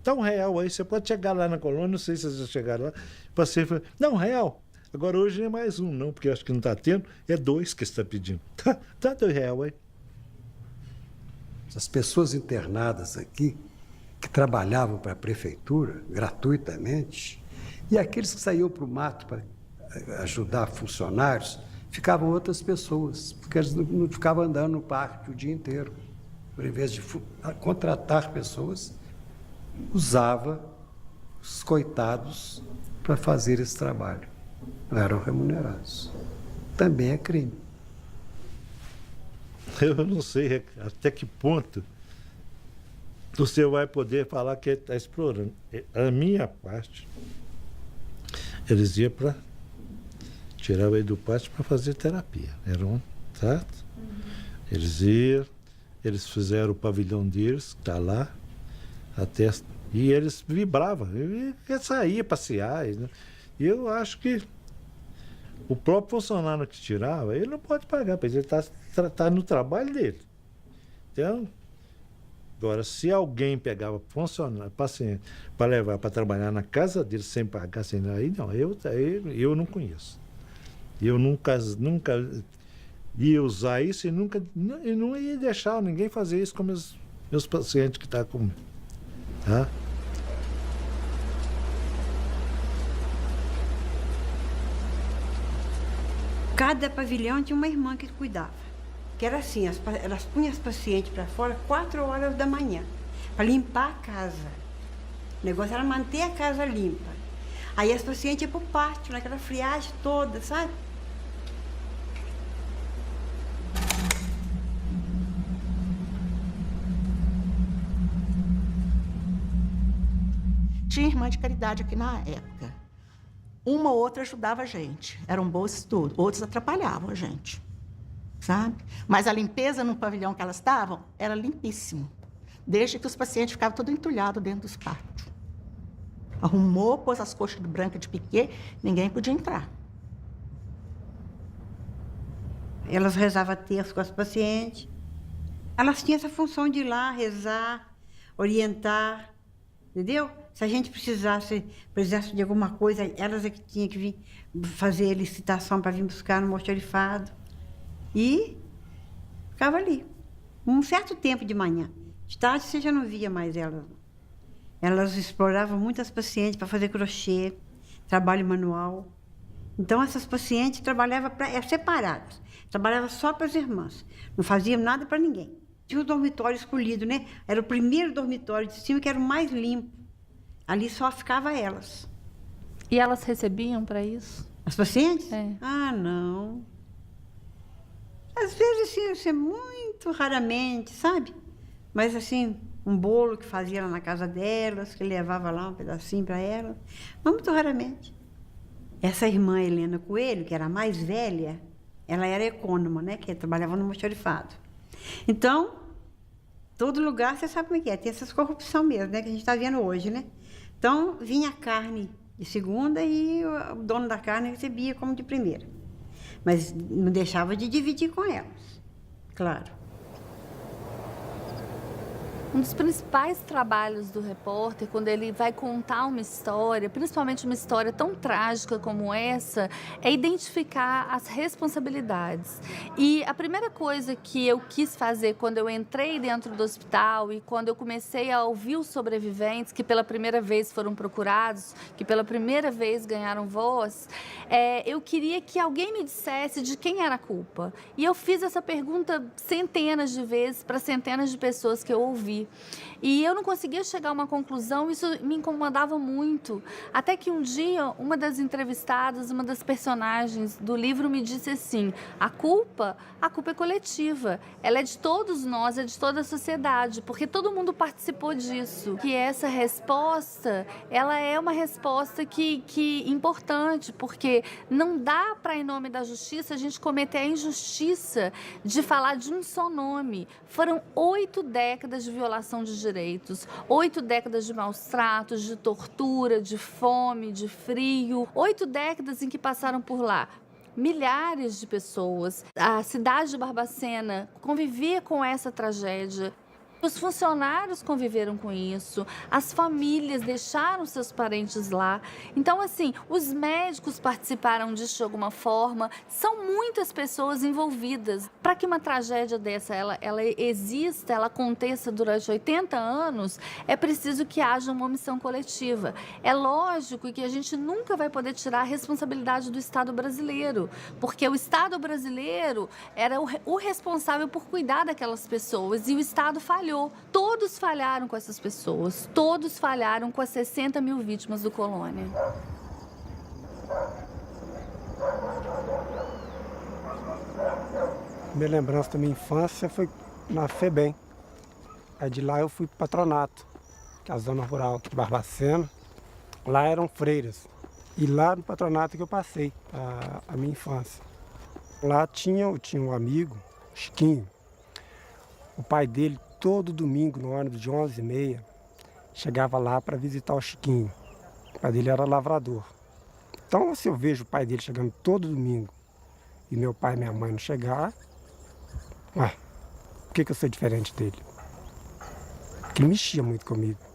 Dá R$1 aí, você pode chegar lá na colônia, não sei se vocês já chegaram lá. O paciente fala, dá R$1. Agora hoje não é mais um, não, porque acho que não está tendo, é 2 que está pedindo. Tá R$2 aí. As pessoas internadas aqui, que trabalhavam para a prefeitura gratuitamente, e aqueles que saíam para o mato para ajudar funcionários, ficavam outras pessoas, porque eles não ficavam andando no parque o dia inteiro. Por invés de contratar pessoas, usava os coitados para fazer esse trabalho. Não eram remunerados. Também é crime. Eu não sei até que ponto você vai poder falar que ele está explorando. A minha parte, eles iam para tirar ele do pátio para fazer terapia. Era um, certo? Eles iam, eles fizeram o pavilhão deles, que está lá, até, e eles vibravam, e saía passear. Né? E eu acho que o próprio funcionário que tirava, ele não pode pagar, porque ele está no trabalho dele. Então, agora, se alguém pegava funcionário, paciente, para levar para trabalhar na casa dele sem pagar, sem nada, aí não, eu não conheço. Eu nunca ia usar isso e não ia deixar ninguém fazer isso com meus pacientes que estão comigo. Tá? Cada pavilhão tinha uma irmã que cuidava. Que era assim, elas punham as pacientes para fora 4 horas da manhã, para limpar a casa. O negócio era manter a casa limpa. Aí as pacientes iam para o pátio, naquela friagem toda, sabe? Tinha irmã de caridade aqui na época. Uma ou outra ajudava a gente. Eram boas tudo. Outros atrapalhavam a gente. Sabe? Mas a limpeza no pavilhão que elas estavam era limpíssimo. Desde que os pacientes ficavam todo entulhados dentro dos pátios. Arrumou, pôs as coxas brancas de piquê, ninguém podia entrar. Elas rezavam terço com as pacientes. Elas tinham essa função de ir lá, rezar, orientar, entendeu? Se a gente precisasse de alguma coisa, elas é que tinham que vir fazer a licitação para vir buscar no almoxarifado. E ficava ali. Um certo tempo de manhã. De tarde você já não via mais elas. Elas exploravam muitas pacientes para fazer crochê, trabalho manual. Então, essas pacientes trabalhavam separadas. Trabalhavam só para as irmãs. Não faziam nada para ninguém. Tinha o dormitório escolhido, né? Era o primeiro dormitório de cima, que era o mais limpo. Ali só ficava elas. E elas recebiam para isso? As pacientes? É. Ah, não. Às vezes, assim, muito raramente, sabe? Mas, assim, um bolo que fazia lá na casa delas, que levava lá um pedacinho para elas. Mas muito raramente. Essa irmã Helena Coelho, que era a mais velha, ela era econômica, né? Que trabalhava no almoxarifado. Então, todo lugar, você sabe como é que é. Tem essas corrupção mesmo, né? Que a gente está vendo hoje, né? Então, vinha a carne de segunda e o dono da carne recebia como de primeira. Mas não deixava de dividir com elas, claro. Um dos principais trabalhos do repórter, quando ele vai contar uma história, principalmente uma história tão trágica como essa, é identificar as responsabilidades. E a primeira coisa que eu quis fazer quando eu entrei dentro do hospital e quando eu comecei a ouvir os sobreviventes, que pela primeira vez foram procurados, que pela primeira vez ganharam voz, eu queria que alguém me dissesse de quem era a culpa. E eu fiz essa pergunta centenas de vezes para centenas de pessoas que eu ouvi. E eu não conseguia chegar a uma conclusão, isso me incomodava muito. Até que um dia, uma das entrevistadas, uma das personagens do livro me disse assim: a culpa é coletiva, ela é de todos nós, é de toda a sociedade, porque todo mundo participou disso. Que essa resposta, ela é uma resposta que importante, porque não dá para, em nome da justiça, a gente cometer a injustiça de falar de um só nome. Foram 8 décadas de violação de direitos, 8 décadas de maus tratos, de tortura, de fome, de frio, 8 décadas em que passaram por lá milhares de pessoas. A cidade de Barbacena convivia com essa tragédia. Os funcionários conviveram com isso, as famílias deixaram seus parentes lá. Então, assim, os médicos participaram disso de alguma forma. São muitas pessoas envolvidas. Para que uma tragédia dessa ela exista, ela aconteça durante 80 anos, é preciso que haja uma omissão coletiva. É lógico que a gente nunca vai poder tirar a responsabilidade do Estado brasileiro, porque o Estado brasileiro era o responsável por cuidar daquelas pessoas e o Estado falhou. Todos falharam com essas pessoas, todos falharam com as 60 mil vítimas do Colônia. Minha lembrança da minha infância foi na FEBEM. Aí de lá eu fui para o patronato, que é a zona rural aqui de Barbacena. Lá eram freiras. E lá no patronato que eu passei a minha infância. Lá tinha um amigo, Chiquinho. O pai dele, todo domingo, no ônibus de 11h30, chegava lá para visitar o Chiquinho. O pai dele era lavrador. Então, se eu vejo o pai dele chegando todo domingo e meu pai e minha mãe não chegar, por que eu sou diferente dele? Porque ele mexia muito comigo.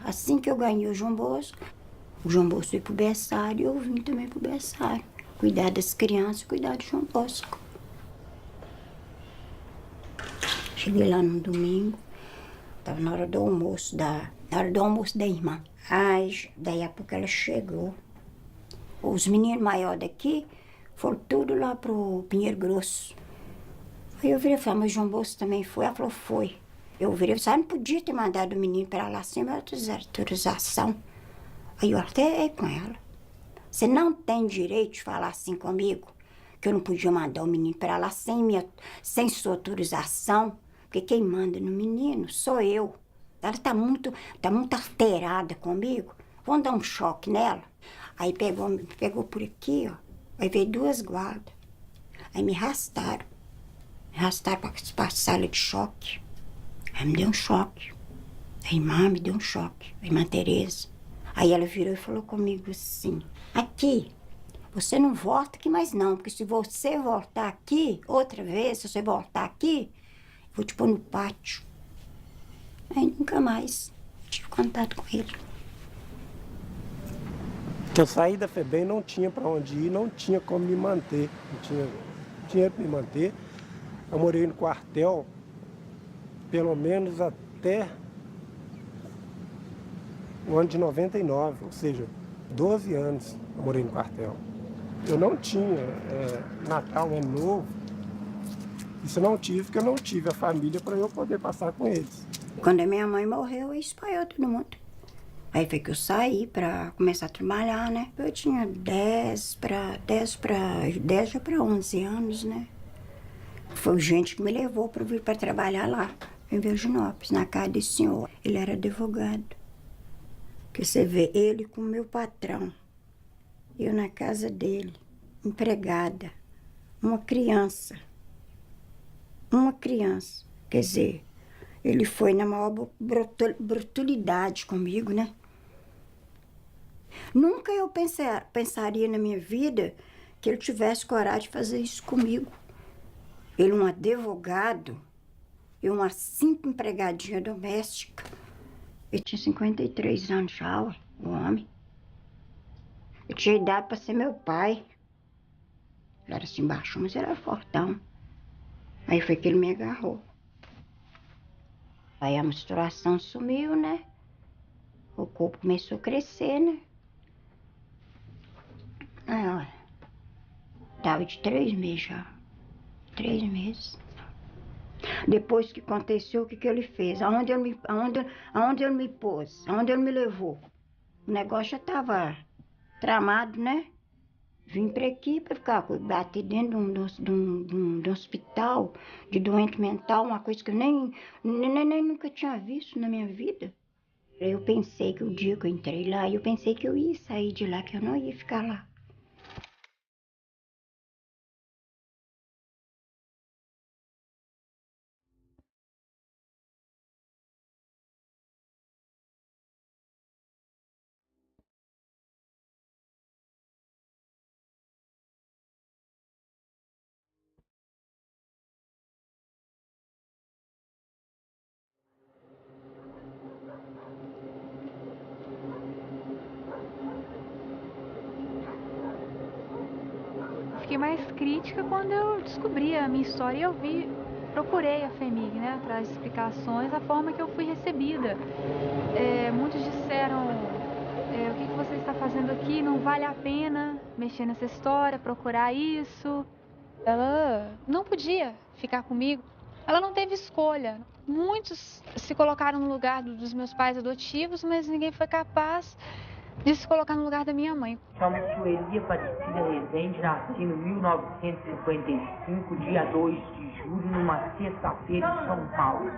Assim que eu ganhei o João Bosco foi pro berçário e eu vim também pro berçário. Cuidar das crianças, cuidar do João Bosco. Cheguei lá no domingo, tava na hora do almoço da irmã. Aí, daí a pouco ela chegou. Os meninos maiores daqui foram tudo lá pro Pinheiro Grosso. Aí eu virei e falei, mas o João Bosco também foi? Ela falou, foi. Eu virei e falei, não podia ter mandado o menino para lá sem autorização. Aí eu até com ela. Você não tem direito de falar assim comigo, que eu não podia mandar o menino para lá sem sua autorização, porque quem manda no menino sou eu. Ela tá muito alterada comigo. Vamos dar um choque nela. Aí pegou por aqui, ó. Aí veio 2 guardas. Aí me arrastaram. Me arrastaram para a sala de choque. Aí me deu um choque. A irmã me deu um choque, a irmã Tereza. Aí ela virou e falou comigo assim, aqui, você não volta aqui mais não, porque se você voltar aqui, outra vez, se você voltar aqui, eu vou te pôr no pátio. Aí nunca mais tive contato com ele. Eu saí da FEBEM, não tinha para onde ir, não tinha como me manter, não tinha dinheiro para me manter. Eu morei no quartel pelo menos até o ano de 99, ou seja, 12 anos eu morei no quartel. Eu não tinha Natal, Ano Novo, isso eu não tive, porque eu não tive a família para eu poder passar com eles. Quando a minha mãe morreu, eu espalhou todo mundo. Aí foi que eu saí para começar a trabalhar, né? Eu tinha 10 já para 11 anos, né? Foi gente que me levou para vir para trabalhar lá, em Virginópolis, na casa desse senhor. Ele era advogado. Que você vê ele com o meu patrão, eu na casa dele, empregada, uma criança. Quer dizer, ele foi na maior brutalidade comigo, né? Nunca eu pensaria na minha vida que ele tivesse coragem de fazer isso comigo. Ele, um advogado, eu, uma simples empregadinha doméstica. Ele tinha 53 anos já, o homem. Eu tinha idade para ser meu pai. Ele era assim baixo, mas era fortão. Aí foi que ele me agarrou. Aí a menstruação sumiu, né? O corpo começou a crescer, né? Aí, olha, tava de 3 meses já. 3 meses. Depois que aconteceu, o que ele fez? Aonde ele me pôs? Aonde ele me levou? O negócio já estava tramado, né? Vim para aqui para ficar bater dentro de um hospital de doente mental, uma coisa que eu nem nunca tinha visto na minha vida. Eu pensei que o dia que eu entrei lá, eu pensei que eu ia sair de lá, que eu não ia ficar lá. Fiquei mais crítica quando eu descobri a minha história e procurei a FEMIG, né, atrás de explicações, a forma que eu fui recebida. Muitos disseram, o que você está fazendo aqui, não vale a pena mexer nessa história, procurar isso. Ela não podia ficar comigo, ela não teve escolha. Muitos se colocaram no lugar dos meus pais adotivos, mas ninguém foi capaz de se colocar no lugar da minha mãe. Chamo Sueli Aparecida Rezende, nasci em 1955, dia 2 de julho, numa sexta-feira em São Paulo.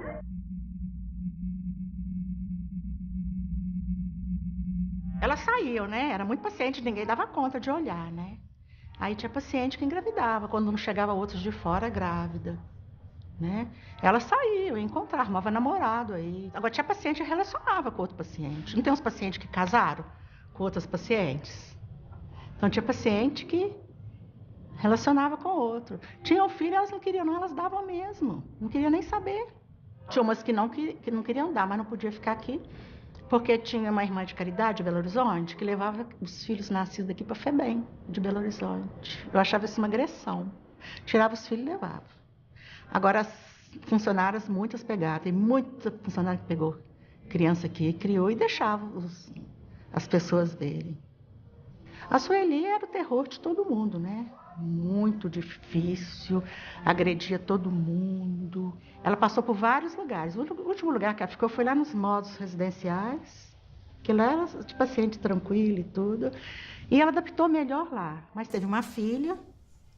Elas saíam, né? Era muito paciente, ninguém dava conta de olhar, né? Aí tinha paciente que engravidava, quando não chegava outros de fora grávida, né? Elas saíam, encontravam, arrumava namorado aí. Agora tinha paciente que relacionava com outro paciente. Não tem uns pacientes que casaram com outras pacientes? Então tinha paciente que relacionava com outro. Tinha um filho, elas não queriam não, elas davam mesmo. Não queriam nem saber. Tinha umas que não queriam dar, mas não podia ficar aqui. Porque tinha uma irmã de caridade de Belo Horizonte que levava os filhos nascidos aqui para a FEBEM de Belo Horizonte. Eu achava isso uma agressão. Tirava os filhos e levava. Agora, as funcionárias, muitas pegaram. Tem muita funcionária que pegou criança aqui, criou e deixava as pessoas verem. A Sueli era o terror de todo mundo, né? Muito difícil, agredia todo mundo. Ela passou por vários lugares. O último lugar que ela ficou foi lá nos modos residenciais, que lá era de paciente tranquilo e tudo. E ela adaptou melhor lá. Mas teve uma filha,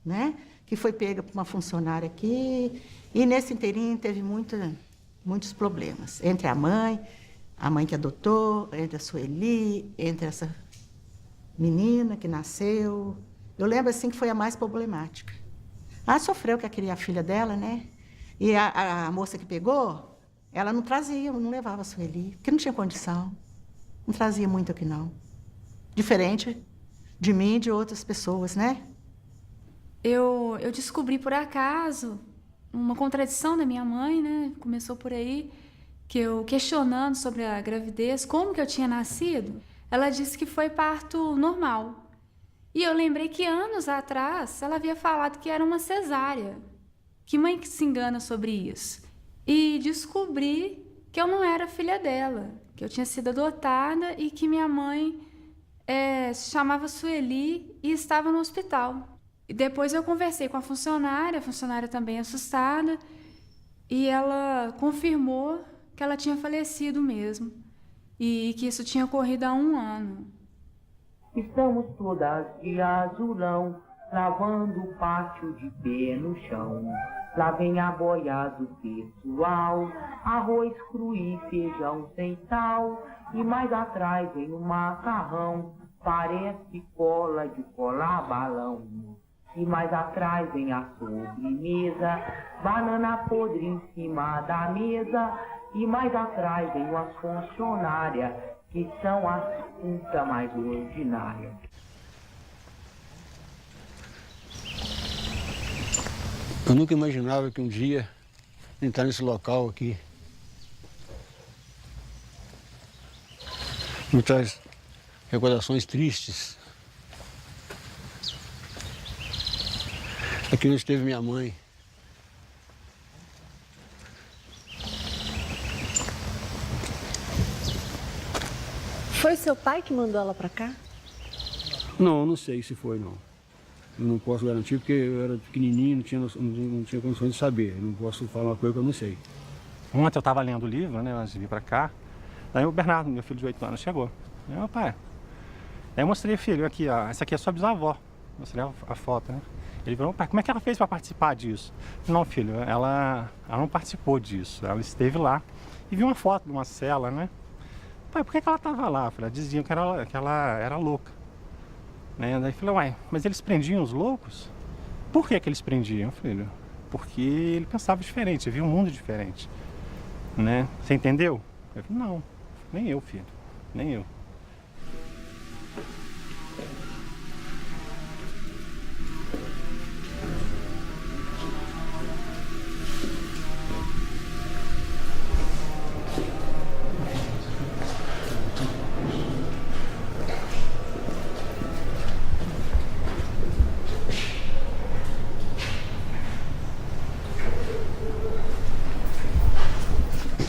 né, que foi pega por uma funcionária aqui. E nesse inteirinho teve muitos problemas. Entre a mãe que adotou, entre a Sueli, entre essa menina que nasceu. Eu lembro assim que foi a mais problemática. Ela sofreu que queria a filha dela, né? E a moça que pegou, Ela não trazia, não levava a Sueli, porque não tinha condição. Não trazia muito aqui, não. Diferente de mim e de outras pessoas, né? Eu descobri por acaso uma contradição da minha mãe, né? Começou por aí, que eu questionando sobre a gravidez, como que eu tinha nascido, ela disse que foi parto normal. E eu lembrei que anos atrás ela havia falado que era uma cesárea. Que mãe que se engana sobre isso? E descobri que eu não era filha dela, que eu tinha sido adotada e que minha mãe se chamava Sueli e estava no hospital. E depois eu conversei com a funcionária também assustada, e ela confirmou que ela tinha falecido mesmo, e que isso tinha ocorrido há 1 ano. Estamos todas de azulão, lavando o pátio de pé no chão. Lá vem a boia do pessoal, arroz cru e feijão sem sal. E mais atrás vem o macarrão, parece cola de colar balão. E mais atrás vem a sobremesa, banana podre em cima da mesa. E mais atrás vem as funcionárias, que são as putas mais ordinárias. Eu nunca imaginava que um dia entrar nesse local aqui me traz recordações tristes. Aqui onde esteve minha mãe. Foi seu pai que mandou ela pra cá? Não sei se foi, não. Eu não posso garantir porque eu era pequenininho, não tinha condições de saber. Eu não posso falar uma coisa que eu não sei. Ontem eu estava lendo o livro, né, antes de vir para cá. Daí o Bernardo, meu filho de 8 anos, chegou. Aí, meu pai. Aí eu mostrei, filho, aqui, ó, essa aqui é sua bisavó. Mostrei a foto, né? Ele falou, pai, como é que ela fez para participar disso? Não, filho, ela não participou disso. Ela esteve lá e viu uma foto de uma cela, né? Pai, por que ela estava lá? Falei, diziam que ela era louca. Né? Daí falei, uai, mas eles prendiam os loucos? Por que eles prendiam, filho? Porque ele pensava diferente, via um mundo diferente. Né? Você entendeu? Eu falei, não, nem eu, filho, nem eu.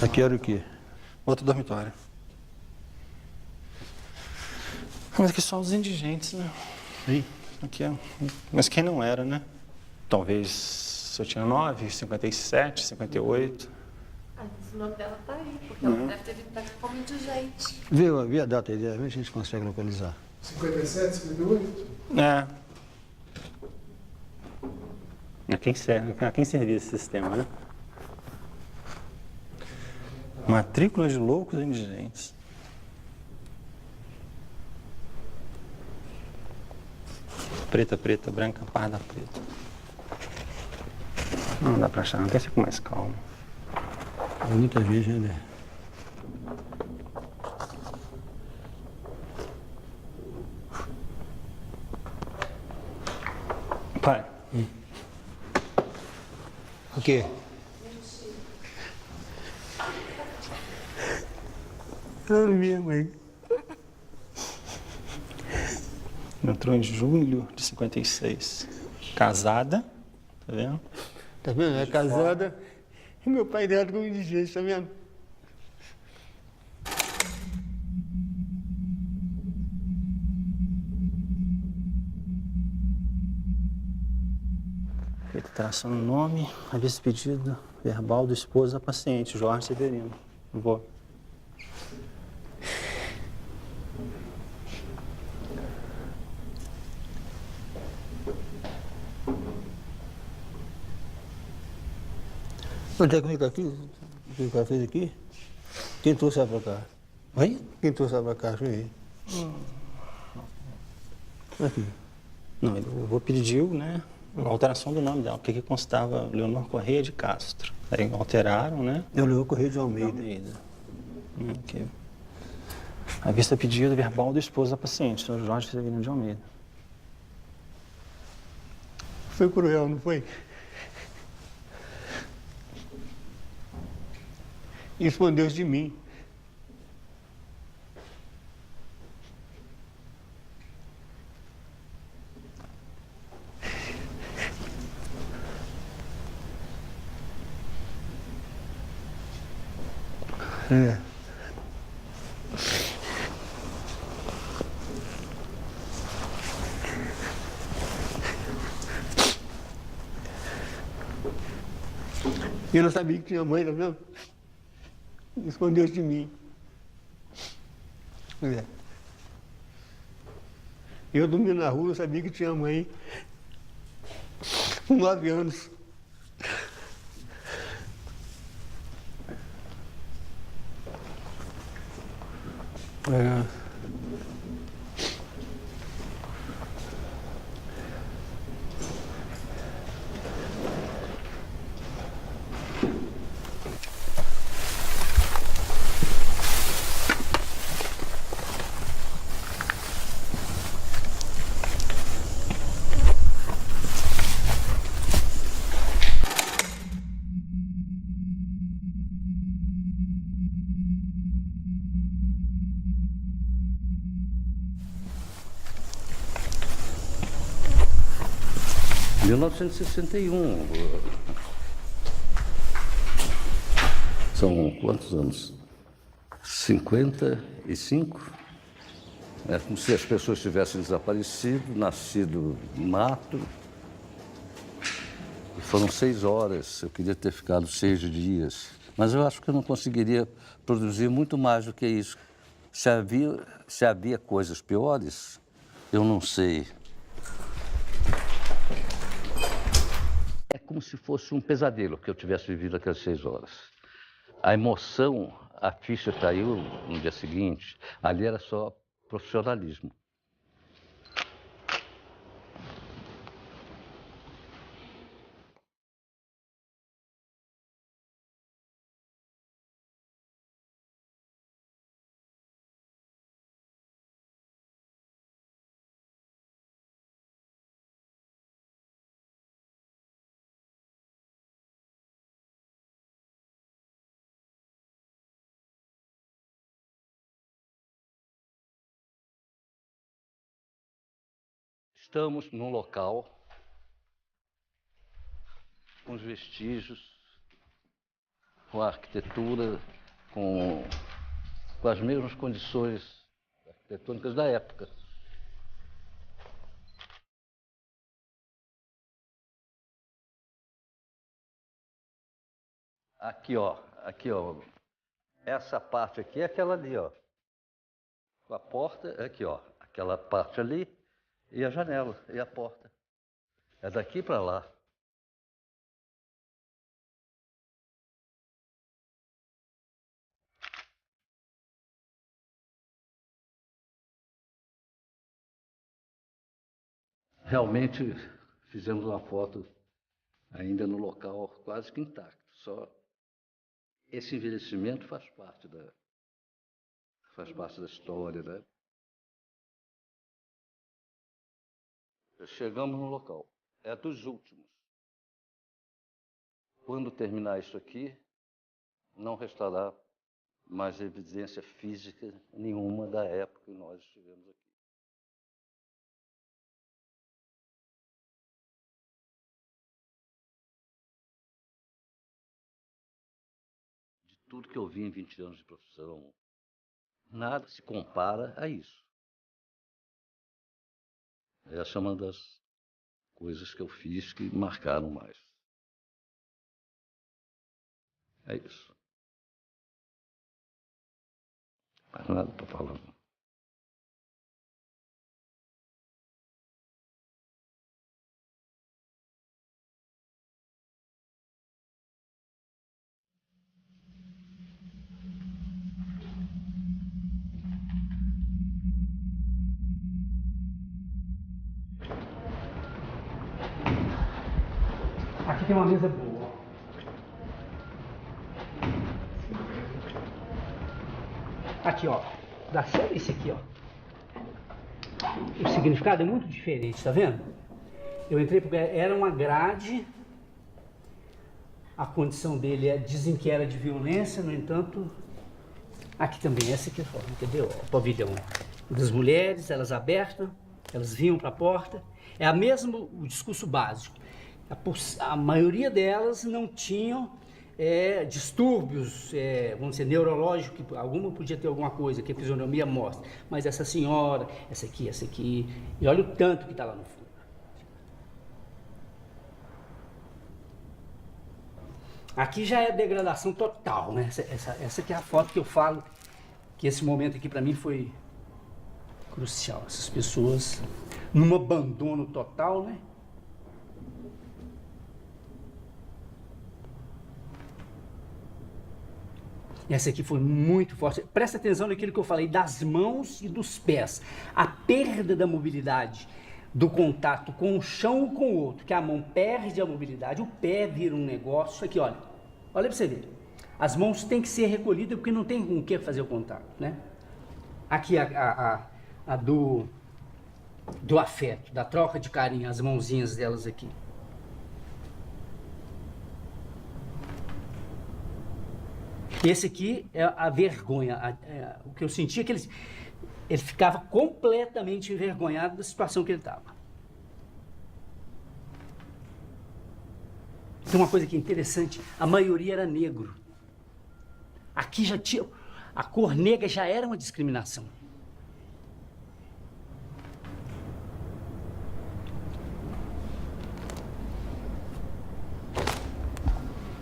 Aqui era o quê? Outro dormitório. Mas aqui só os indigentes, né? Sim. Aqui é... Mas quem não era, né? Talvez eu tinha 9, 57, 58. O nome dela tá aí, porque ela deve ter vindo pra cá como indigente. Vê a data aí, vê se a gente consegue localizar. 57, 58? É. A quem servia esse sistema, né? Matrícula de loucos e indigentes. Preta, preta, branca, parda, preta. Não dá pra achar, não quer ser com mais calma. É muita gente, né? Pai. O quê? Era minha mãe. Entrou em julho de 56. Casada, tá vendo? Tá vendo? É casada. E meu pai dela com indigente, tá vendo? Feito tração no nome, aviso pedido verbal do esposo da paciente, Jorge Severino. Vou. O técnico aqui, o que o cara fez aqui, quem trouxe ela pra cá? Oi? Quem trouxe ela pra cá? Deixa eu ver. Aqui. Não, eu vou pedir, né? A alteração do nome dela, porque constava Leonor Correia de Castro. Aí alteraram, né? Leonor Correia de Almeida. Ok. A vista pedido verbal do esposo da paciente, Sr. Jorge Severino de Almeida. Foi cruel, não foi? Escondeu-se de mim. É. Eu não sabia que tinha mãe, tá vendo? Escondeu-se de mim. É. Eu dormindo na rua, eu sabia que tinha mãe. Com 9 anos. É. Em 1961, são quantos anos? 55? É como se as pessoas tivessem desaparecido, nascido no mato. E foram 6 horas, eu queria ter ficado 6 dias. Mas eu acho que eu não conseguiria produzir muito mais do que isso. Se havia coisas piores, eu não sei. É como se fosse um pesadelo que eu tivesse vivido aquelas 6 horas. A emoção, a ficha caiu no dia seguinte, ali era só profissionalismo. Estamos num local com os vestígios, com a arquitetura, com as mesmas condições arquitetônicas da época. Aqui, ó. Essa parte aqui é aquela ali, ó. A porta é aqui, ó. Aquela parte ali. E a janela, e a porta. É daqui para lá. Realmente fizemos uma foto ainda no local quase que intacto. Só esse envelhecimento faz parte da história, né? Chegamos no local. É dos últimos. Quando terminar isso aqui, não restará mais evidência física nenhuma da época que nós estivemos aqui. De tudo que eu vi em 20 anos de profissão, nada se compara a isso. Essa é uma das coisas que eu fiz que marcaram mais. É isso. Mais nada para falar. Aqui tem uma mesa boa. Aqui, ó. Dá certo esse aqui, ó. O significado é muito diferente, tá vendo? Eu entrei porque era uma grade. A condição dele dizem que era de violência, no entanto, aqui também, essa aqui é a forma, entendeu? O pavilhão das mulheres, elas abertas, elas vinham para a porta. É o mesmo o discurso básico. A maioria delas não tinham distúrbios, vamos dizer, neurológicos, alguma podia ter alguma coisa que a fisionomia mostra, mas essa senhora, essa aqui, e olha o tanto que está lá no fundo. Aqui já é degradação total, né? Essa aqui é a foto que eu falo, que esse momento aqui para mim foi crucial. Essas pessoas num abandono total, né? Essa aqui foi muito forte. Presta atenção naquilo que eu falei das mãos e dos pés. A perda da mobilidade, do contato com o chão ou com o outro, que a mão perde a mobilidade, o pé vira um negócio. Aqui, olha. Olha para você ver. As mãos têm que ser recolhidas porque não tem com o que fazer o contato, né? Aqui a do afeto, da troca de carinho, as mãozinhas delas aqui. Esse aqui é a vergonha. O que eu sentia é que ele ficava completamente envergonhado da situação que ele estava. Tem uma coisa que é interessante, a maioria era negro. Aqui já tinha... A cor negra já era uma discriminação.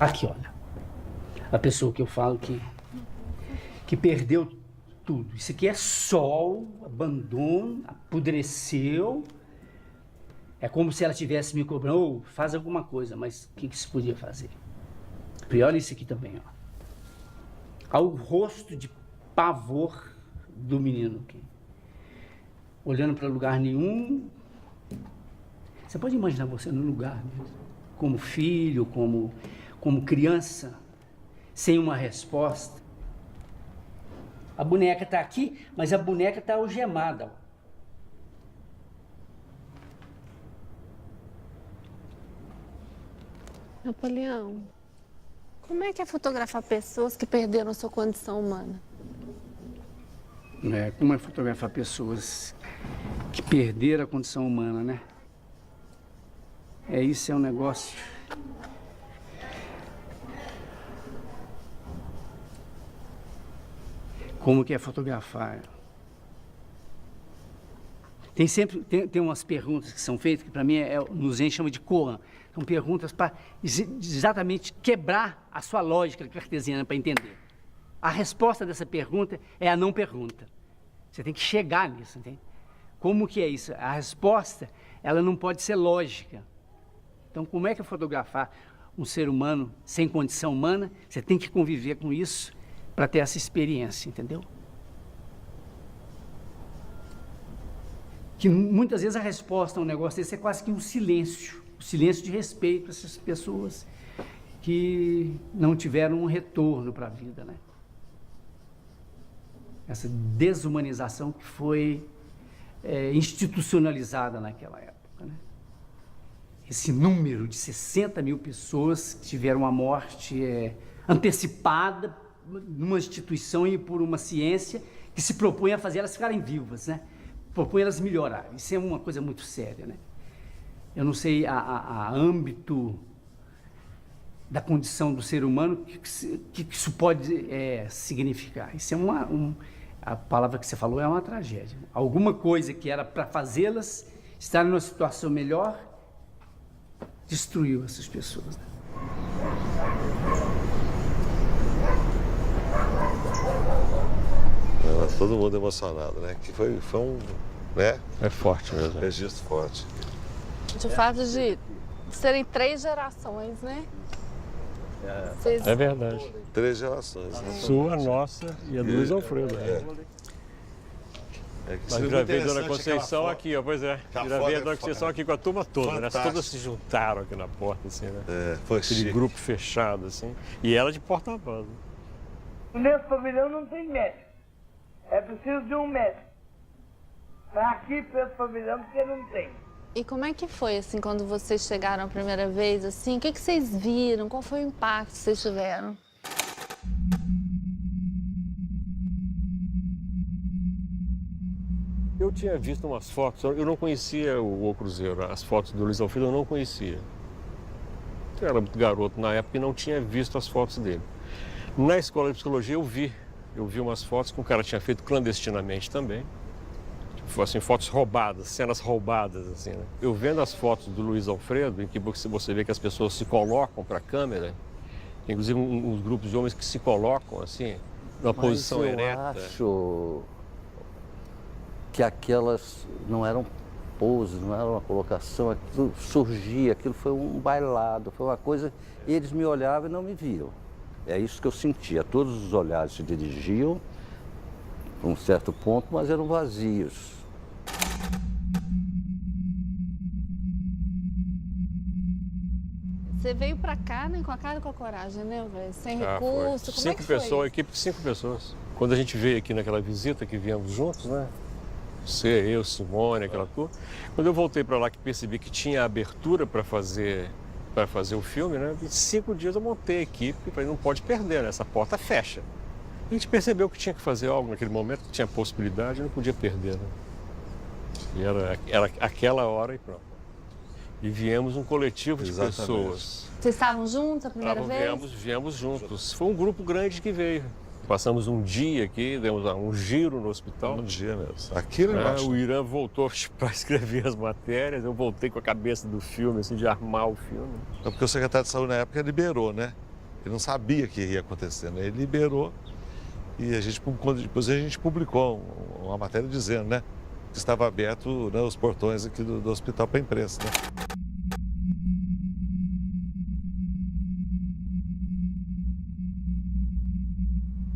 Aqui, olha. A pessoa que eu falo que perdeu tudo. Isso aqui é sol, abandono, apodreceu. É como se ela tivesse me cobrando, faz alguma coisa, mas o que se podia fazer? E olha isso aqui também, ó. Ao rosto de pavor do menino aqui. Olhando para lugar nenhum. Você pode imaginar você no lugar mesmo, como filho, como criança, sem uma resposta. A boneca está aqui, mas a boneca está algemada. Ó. Napoleão, como é que é fotografar pessoas que perderam sua condição humana? Como é fotografar pessoas que perderam a condição humana, né? Isso é um negócio... Como que é fotografar? Tem umas perguntas que são feitas, que para mim nos chama de koan. São perguntas para exatamente quebrar a sua lógica cartesiana para entender. A resposta dessa pergunta é a não pergunta. Você tem que chegar nisso, entende? Como que é isso? A resposta, ela não pode ser lógica. Então, como é que é fotografar um ser humano sem condição humana? Você tem que conviver com isso para ter essa experiência, entendeu? Que muitas vezes a resposta a um negócio desse é quase que um silêncio de respeito a essas pessoas que não tiveram um retorno para a vida, né? Essa desumanização que foi institucionalizada naquela época, né? Esse número de 60 mil pessoas que tiveram a morte antecipada numa instituição e por uma ciência que se propõe a fazer elas ficarem vivas, né? Propõe elas melhorarem. Isso é uma coisa muito séria, né? Eu não sei a âmbito da condição do ser humano que isso pode significar. Isso é a palavra que você falou é uma tragédia. Alguma coisa que era para fazê-las estar numa situação melhor destruiu essas pessoas, né? Todo mundo emocionado, né? Que foi um, né? É forte mesmo. Registro forte. De fato de serem 3 gerações, né? É verdade. 3 gerações. Né? Sua, nossa e a do Luiz Alfredo. Mas gravei Dona Conceição aqui, ó, pois é. Gravei a Dona Conceição aqui com a turma toda, né? Todas se juntaram aqui na porta, assim, né? Foi aquele chique. grupo fechado, assim. E ela de porta-voz. Nesse pavilhão não tem médico. É preciso de um médico. Tá aqui para esse pavilhão porque não tem. E como é que foi, assim, quando vocês chegaram a primeira vez, assim? O que vocês viram? Qual foi o impacto que vocês tiveram? Eu tinha visto umas fotos, eu não conhecia o Cruzeiro, as fotos do Luiz Alfredo eu não conhecia. Eu era muito garoto na época e não tinha visto as fotos dele. Na escola de psicologia eu vi umas fotos que o cara tinha feito clandestinamente também. Tipo, assim, fotos roubadas, cenas roubadas, assim, né? Eu vendo as fotos do Luiz Alfredo, em que você vê que as pessoas se colocam para a câmera, inclusive uns grupos de homens que se colocam, assim, numa posição ereta. Eu acho que aquelas não eram poses, não era uma colocação, aquilo surgia, aquilo foi um bailado, foi uma coisa, eles me olhavam e não me viam. É isso que eu sentia, todos os olhares se dirigiam a um certo ponto, mas eram vazios. Você veio pra cá, né, com a cara e com a coragem, né, velho? Sem recurso, como é que foi? Uma equipe de 5 pessoas. Quando a gente veio aqui naquela visita que viemos juntos, né? Você, eu, Simone, aquela turma. Quando eu voltei para lá que percebi que tinha abertura para fazer o filme, né? Em 5 dias eu montei a equipe e falei, não pode perder, né? Essa porta fecha. A gente percebeu que tinha que fazer algo naquele momento, que tinha possibilidade, não podia perder, né? E era aquela hora e pronto. E viemos um coletivo de pessoas. Vocês estavam juntos a primeira vez? Viemos juntos. Foi um grupo grande que veio. Passamos um dia aqui, demos um giro no hospital. Um dia mesmo. Aqui embaixo. O Irã voltou para escrever as matérias, eu voltei com a cabeça do filme, assim, de armar o filme. É porque o secretário de saúde na época liberou, né? Ele não sabia que ia acontecer, né? Ele liberou e depois a gente publicou uma matéria dizendo, né? Que estava aberto, né, os portões aqui do hospital para a imprensa, né?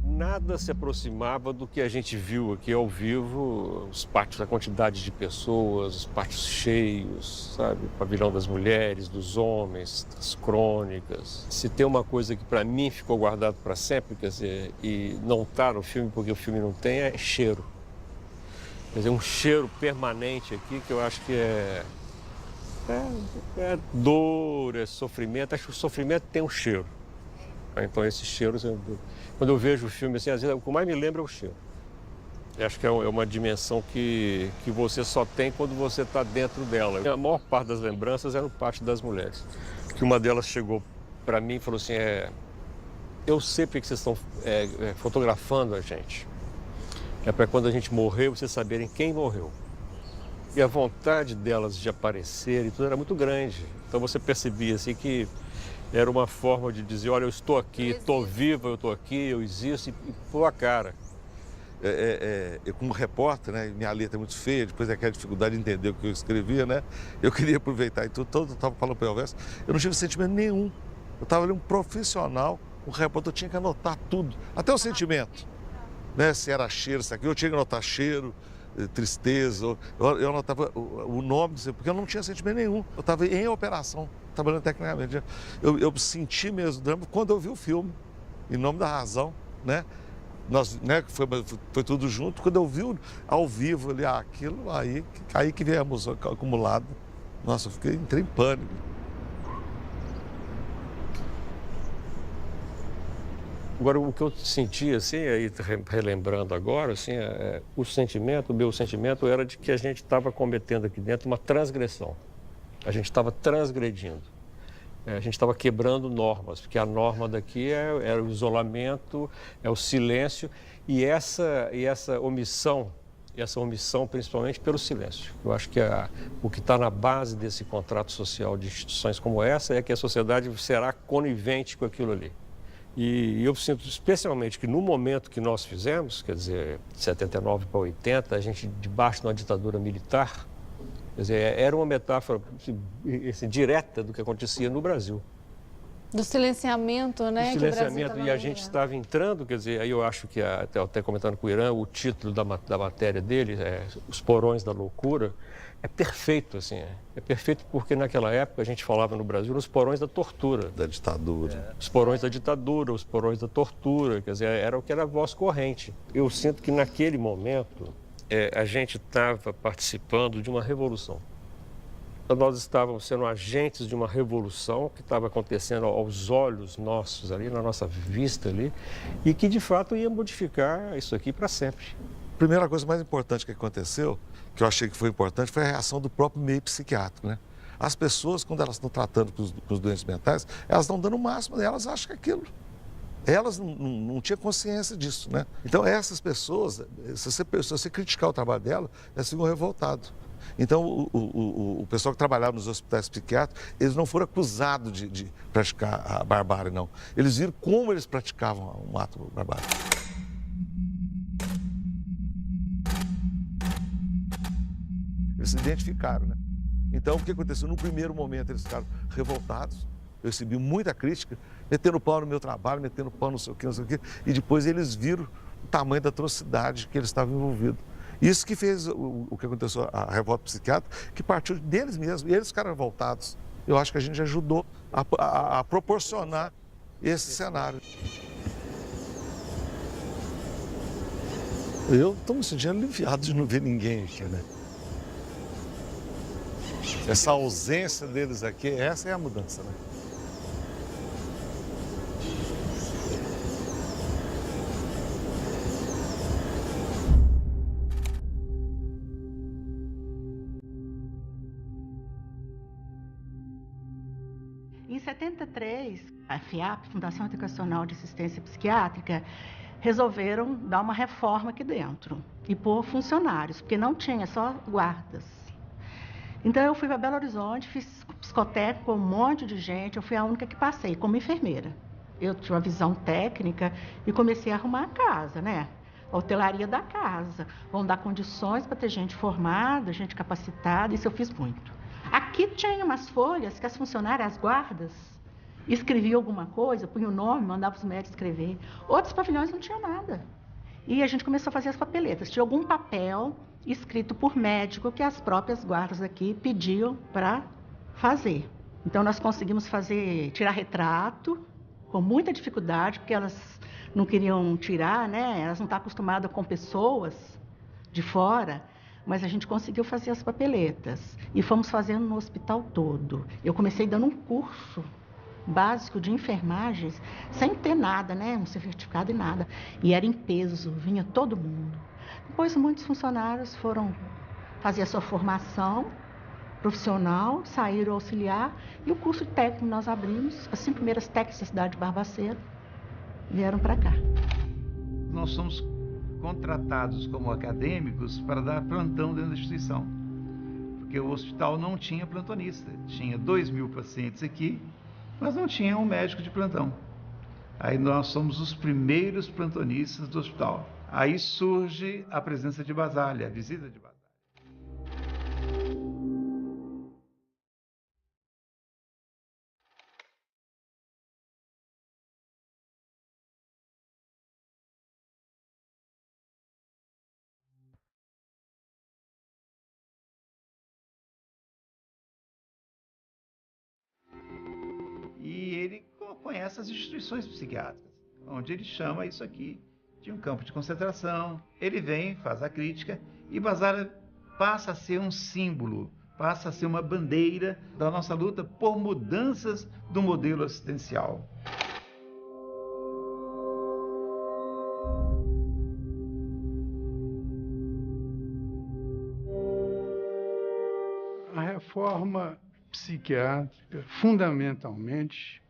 Nada se aproximava do que a gente viu aqui ao vivo, os pátios, a quantidade de pessoas, os pátios cheios, sabe? O pavilhão das mulheres, dos homens, das crônicas. Se tem uma coisa que para mim ficou guardado para sempre, quer dizer, e não está no filme porque o filme não tem, é cheiro. Quer dizer, um cheiro permanente aqui que eu acho que é dor, é sofrimento. Acho que o sofrimento tem um cheiro. Então esse cheiro, quando eu vejo o filme assim, às vezes o que mais me lembra é o cheiro. Eu acho que é uma dimensão que você só tem quando você está dentro dela. A maior parte das lembranças é no pátio das mulheres. Que uma delas chegou para mim e falou assim, eu sei porque vocês estão fotografando a gente. É para quando a gente morrer, vocês saberem quem morreu. E a vontade delas de aparecer e tudo era muito grande. Então você percebia assim que era uma forma de dizer, olha, eu estou aqui, estou viva, eu estou aqui, eu existo, e pôr a cara. Eu como repórter, né, minha letra é muito feia, depois daquela dificuldade de entender o que eu escrevia, né, eu queria aproveitar e tudo, eu estava falando para o Elvésio, eu não tive sentimento nenhum. Eu estava ali um profissional, um repórter, eu tinha que anotar tudo, até o sentimento, né, se era cheiro, se aquilo, eu tinha que anotar cheiro, tristeza, eu anotava o nome, porque eu não tinha sentimento nenhum, eu estava em operação, trabalhando tecnicamente. Eu senti mesmo drama quando eu vi o filme, Em Nome da Razão, né? Nós, né, foi tudo junto. Quando eu vi ao vivo ali aquilo, aí que viemos acumulado. Nossa, entrei em pânico. Agora, o que eu senti, assim, aí relembrando agora, assim, o meu sentimento era de que a gente estava cometendo aqui dentro uma transgressão. A gente estava transgredindo. A gente estava quebrando normas, porque a norma daqui era o isolamento, é o silêncio e essa omissão principalmente pelo silêncio. Eu acho que o que está na base desse contrato social de instituições como essa é que a sociedade será conivente com aquilo ali. E eu sinto especialmente que no momento que nós fizemos, quer dizer, de 79 para 80, a gente debaixo de uma ditadura militar, quer dizer, era uma metáfora assim, direta do que acontecia no Brasil. Do silenciamento, né? Do silenciamento, e a gente estava entrando, quer dizer, aí eu acho que, até comentando com o Irã, o título da matéria dele, Os Porões da Loucura, é perfeito, assim, é perfeito porque naquela época a gente falava no Brasil nos porões da tortura. Da ditadura. Os porões da ditadura, os porões da tortura, quer dizer, era o que era a voz corrente. Eu sinto que naquele momento a gente estava participando de uma revolução. Nós estávamos sendo agentes de uma revolução que estava acontecendo aos olhos nossos ali, na nossa vista ali, e que de fato ia modificar isso aqui para sempre. A primeira coisa mais importante que aconteceu, que eu achei que foi importante, foi a reação do próprio meio psiquiátrico, né? As pessoas, quando elas estão tratando com os doentes mentais, elas estão dando o máximo, elas acham que é aquilo. Elas não tinham consciência disso, né? Então, essas pessoas, se você criticar o trabalho dela, elas ficam revoltadas. Então, o pessoal que trabalhava nos hospitais psiquiátricos, eles não foram acusados de praticar a barbárie, não. Eles viram como eles praticavam um ato barbário. Eles se identificaram, né? Então, o que aconteceu? No primeiro momento, eles ficaram revoltados. Eu recebi muita crítica, metendo pau no meu trabalho, metendo pau não sei o quê. E depois eles viram o tamanho da atrocidade que eles estavam envolvidos. Isso que fez o que aconteceu, a revolta psiquiátrica, que partiu deles mesmos, e eles ficaram revoltados. Eu acho que a gente ajudou a proporcionar esse cenário. Eu estou me sentindo aliviado de não ver ninguém aqui, né? Essa ausência deles aqui, essa é a mudança, né? Em 73, a FIAP, Fundação Educacional de Assistência Psiquiátrica, resolveram dar uma reforma aqui dentro e pôr funcionários, porque não tinha, só guardas. Então eu fui para Belo Horizonte, fiz psicotécnico com um monte de gente, eu fui a única que passei como enfermeira. Eu tinha uma visão técnica e comecei a arrumar a casa, né? A hotelaria da casa. Vão dar condições para ter gente formada, gente capacitada, isso eu fiz muito. Aqui tinha umas folhas que as funcionárias, as guardas, escreviam alguma coisa, punham o nome, mandavam os médicos escrever. Outros pavilhões não tinham nada. E a gente começou a fazer as papeletas. Tinha algum papel escrito por médico que as próprias guardas aqui pediam para fazer. Então nós conseguimos tirar retrato com muita dificuldade, porque elas não queriam tirar, né? Elas não estão acostumadas com pessoas de fora. Mas a gente conseguiu fazer as papeletas e fomos fazendo no hospital todo. Eu comecei dando um curso básico de enfermagens, sem ter nada, né? Um certificado e nada. E era em peso, vinha todo mundo. Depois muitos funcionários foram fazer a sua formação profissional, saíram auxiliar, e o curso técnico nós abrimos, as 5 primeiras técnicas da cidade de Barbacena vieram para cá. Nós somos contratados como acadêmicos para dar plantão dentro da instituição, porque o hospital não tinha plantonista, tinha 2.000 pacientes aqui, mas não tinha um médico de plantão. Aí nós somos os primeiros plantonistas do hospital. Aí surge a presença de Basale, a visita de Basale. E ele conhece as instituições psiquiátricas, onde ele chama isso aqui de um campo de concentração. Ele vem, faz a crítica, e Basale passa a ser um símbolo, passa a ser uma bandeira da nossa luta por mudanças do modelo assistencial. A reforma psiquiátrica, fundamentalmente,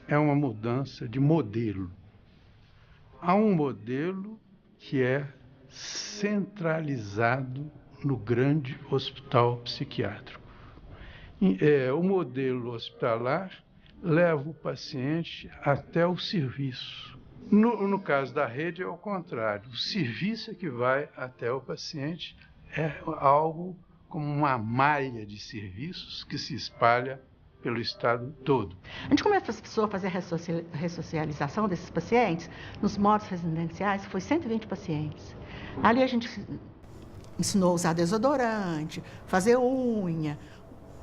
é uma mudança de modelo. Há um modelo que é centralizado no grande hospital psiquiátrico. O modelo hospitalar leva o paciente até o serviço. No caso da rede é o contrário. O serviço é que vai até o paciente, é algo como uma malha de serviços que se espalha pelo estado todo. A gente começou a fazer a ressocialização desses pacientes nos modos residenciais, foi 120 pacientes. Ali a gente ensinou a usar desodorante, fazer unha,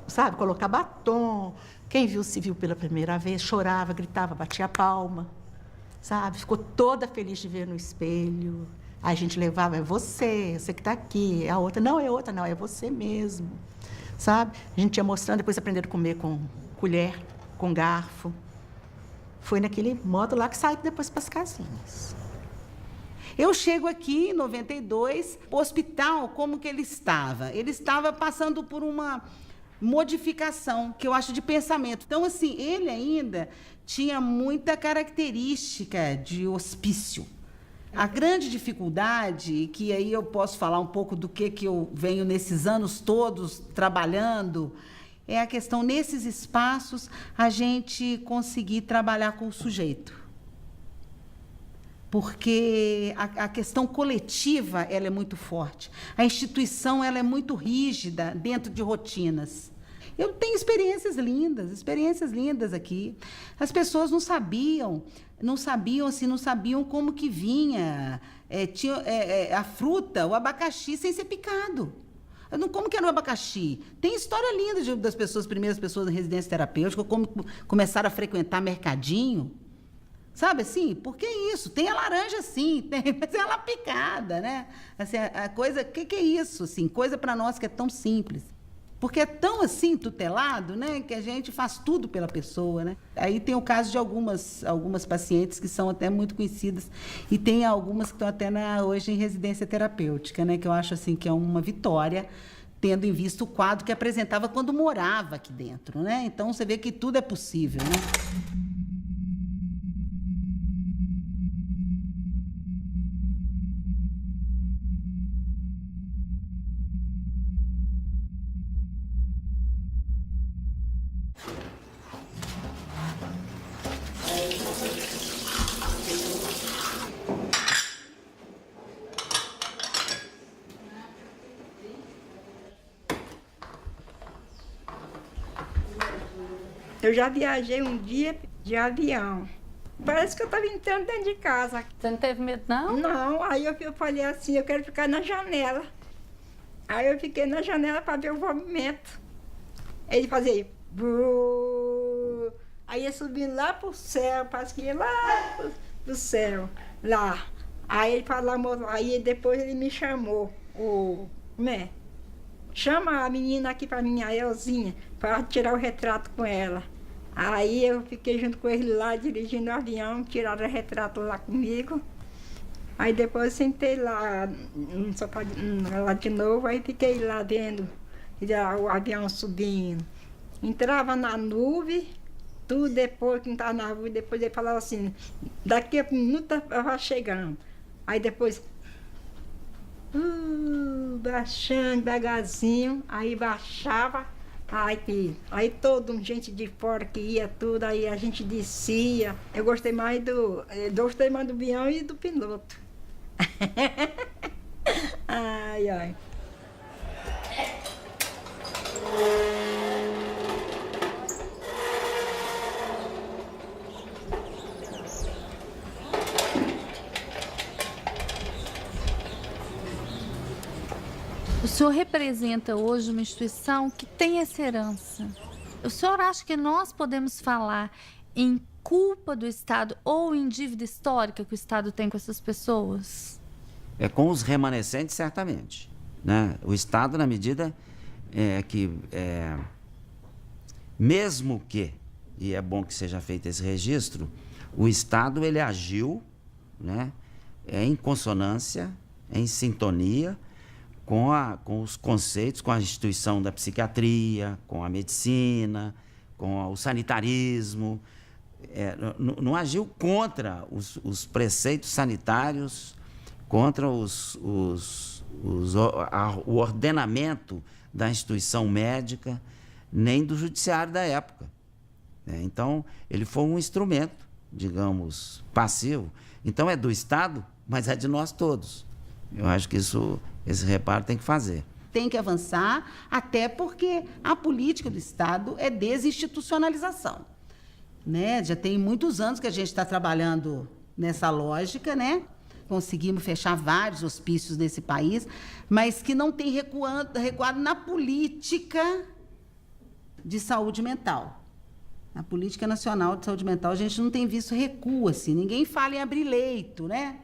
sabe, colocar batom. Quem se viu pela primeira vez, chorava, gritava, batia a palma, sabe? Ficou toda feliz de ver no espelho. Aí a gente levava, é você que está aqui. A outra, não é outra, não, é você mesmo, sabe? A gente ia mostrando, depois aprenderam a comer com colher, com garfo. Foi naquele modo lá que saiu depois para as casinhas. Eu chego aqui em 92, o hospital, como que ele estava? Ele estava passando por uma modificação, que eu acho de pensamento. Então, assim, ele ainda tinha muita característica de hospício. A grande dificuldade, que aí eu posso falar um pouco do que eu venho nesses anos todos trabalhando, é a questão, nesses espaços, a gente conseguir trabalhar com o sujeito. Porque a questão coletiva, ela é muito forte. A instituição, ela é muito rígida dentro de rotinas. Eu tenho experiências lindas aqui. As pessoas não sabiam como que vinha a fruta, o abacaxi, sem ser picado. Como que era o abacaxi? Tem história linda das primeiras pessoas em residência terapêutica, como começaram a frequentar mercadinho. Sabe assim? Porque é isso. Tem a laranja, sim, mas é ela picada, né? Assim, a coisa, que é isso? Assim, coisa para nós que é tão simples. Porque é tão assim tutelado, né, que a gente faz tudo pela pessoa, né? Aí tem o caso de algumas pacientes que são até muito conhecidas e tem algumas que estão até hoje em residência terapêutica, né, que eu acho assim que é uma vitória, tendo em vista o quadro que apresentava quando morava aqui dentro, né? Então você vê que tudo é possível, né? Eu já viajei um dia de avião. Parece que eu estava entrando dentro de casa. Você não teve medo, não? Não, aí eu falei assim, eu quero ficar na janela. Aí eu fiquei na janela para ver o movimento. Ele fazia... Buu. Aí ia subindo lá pro céu, parece que ia lá pro céu, lá. Aí ele falou, aí depois ele me chamou, chama a menina aqui para mim, a Elzinha, para tirar o retrato com ela. Aí eu fiquei junto com ele lá, dirigindo o avião, tiraram o retrato lá comigo. Aí depois eu sentei lá, lá de novo, aí fiquei lá vendo o avião subindo. Entrava na nuvem, tudo depois que não estava na nuvem, depois ele falava assim, daqui a um minuto eu vou chegando. Aí depois... baixando devagarzinho, aí baixava, aí todo gente de fora que ia tudo, aí a gente descia. Eu gostei mais do avião e do piloto. Ai, ai. O senhor representa hoje uma instituição que tem essa herança. O senhor acha que nós podemos falar em culpa do Estado ou em dívida histórica que o Estado tem com essas pessoas? Com os remanescentes, certamente, né? O Estado, na medida mesmo que, e é bom que seja feito esse registro, o Estado ele agiu, né, em consonância, em sintonia com os conceitos, com a instituição da psiquiatria, com a medicina, com o sanitarismo. Não agiu contra os preceitos sanitários, contra o ordenamento da instituição médica, nem do judiciário da época. Então, ele foi um instrumento, digamos, passivo. Então, é do Estado, mas é de nós todos. Eu acho que esse reparo tem que fazer. tem que avançar, até porque a política do Estado é desinstitucionalização, né? Já tem muitos anos que a gente está trabalhando nessa lógica, né? Conseguimos fechar vários hospícios nesse país, mas que não tem recuado na política de saúde mental. Na política nacional de saúde mental, a gente não tem visto recuo, assim. Ninguém fala em abrir leito, né?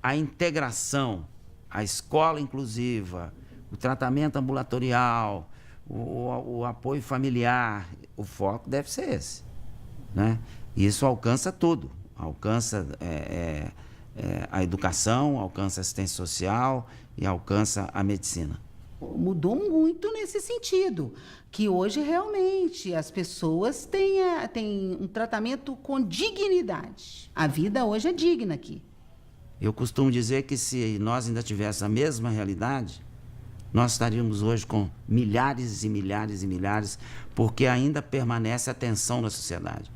A integração, a escola inclusiva, o tratamento ambulatorial, o apoio familiar, o foco deve ser esse, né? E isso alcança tudo. Alcança a educação, alcança a assistência social e alcança a medicina. Mudou muito nesse sentido, que hoje realmente as pessoas têm um tratamento com dignidade. A vida hoje é digna aqui. Eu costumo dizer que se nós ainda tivéssemos a mesma realidade, nós estaríamos hoje com milhares e milhares e milhares, porque ainda permanece a tensão na sociedade.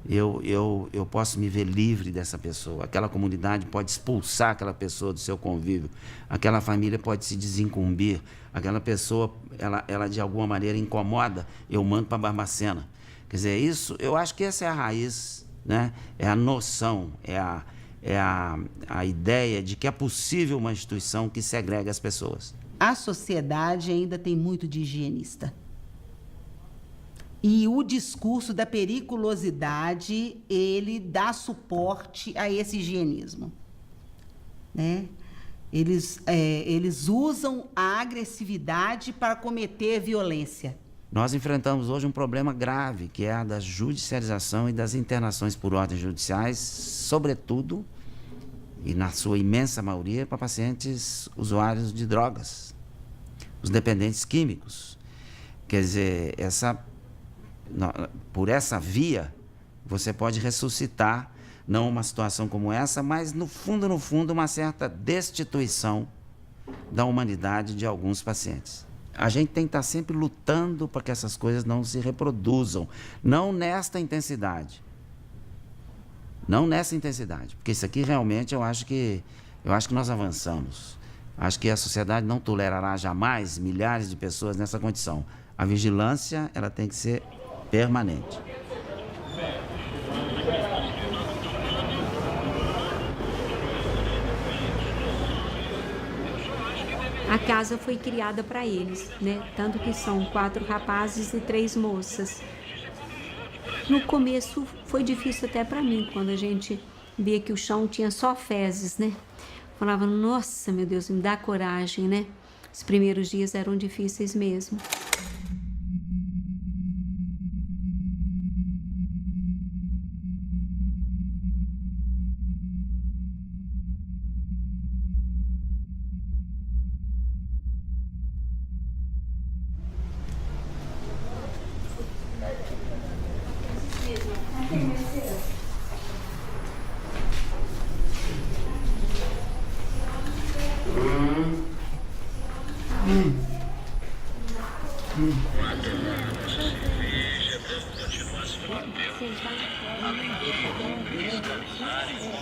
Eu posso me ver livre dessa pessoa, aquela comunidade pode expulsar aquela pessoa do seu convívio, aquela família pode se desincumbir, aquela pessoa, ela de alguma maneira incomoda, eu mando para Barbacena. Quer dizer, isso, eu acho que essa é a raiz, né? É a noção, é a ideia de que é possível uma instituição que segrega as pessoas. A sociedade ainda tem muito de higienista. E o discurso da periculosidade, ele dá suporte a esse higienismo, né? Eles usam a agressividade para cometer violência. Nós enfrentamos hoje um problema grave, que é a da judicialização e das internações por ordens judiciais, sobretudo, e na sua imensa maioria, para pacientes usuários de drogas, os dependentes químicos. Quer dizer, por essa via, você pode ressuscitar, não uma situação como essa, mas no fundo, uma certa destituição da humanidade de alguns pacientes. A gente tem que estar sempre lutando para que essas coisas não se reproduzam, não nesta intensidade. Não nessa intensidade, porque isso aqui realmente eu acho que nós avançamos. Acho que a sociedade não tolerará jamais milhares de pessoas nessa condição. A vigilância, ela tem que ser permanente. A casa foi criada para eles, né? Tanto que são 4 rapazes e 3 moças. No começo foi difícil até para mim, quando a gente via que o chão tinha só fezes, né? Falava, nossa, meu Deus, me dá coragem, né? Os primeiros dias eram difíceis mesmo.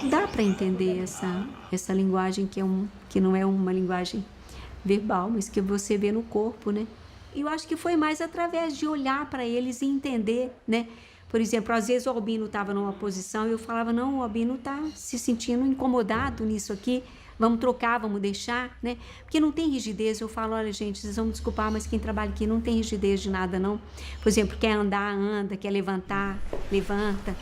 Dá para entender essa linguagem que não é uma linguagem verbal, mas que você vê no corpo, né? E eu acho que foi mais através de olhar para eles e entender, né? Por exemplo, às vezes o Albino estava numa posição e eu falava, não, o Albino está se sentindo incomodado nisso aqui, vamos trocar, vamos deixar, né? Porque não tem rigidez. Eu falo, olha, gente, vocês vão me desculpar, mas quem trabalha aqui não tem rigidez de nada, não. Por exemplo, quer andar, anda, quer levantar, levanta.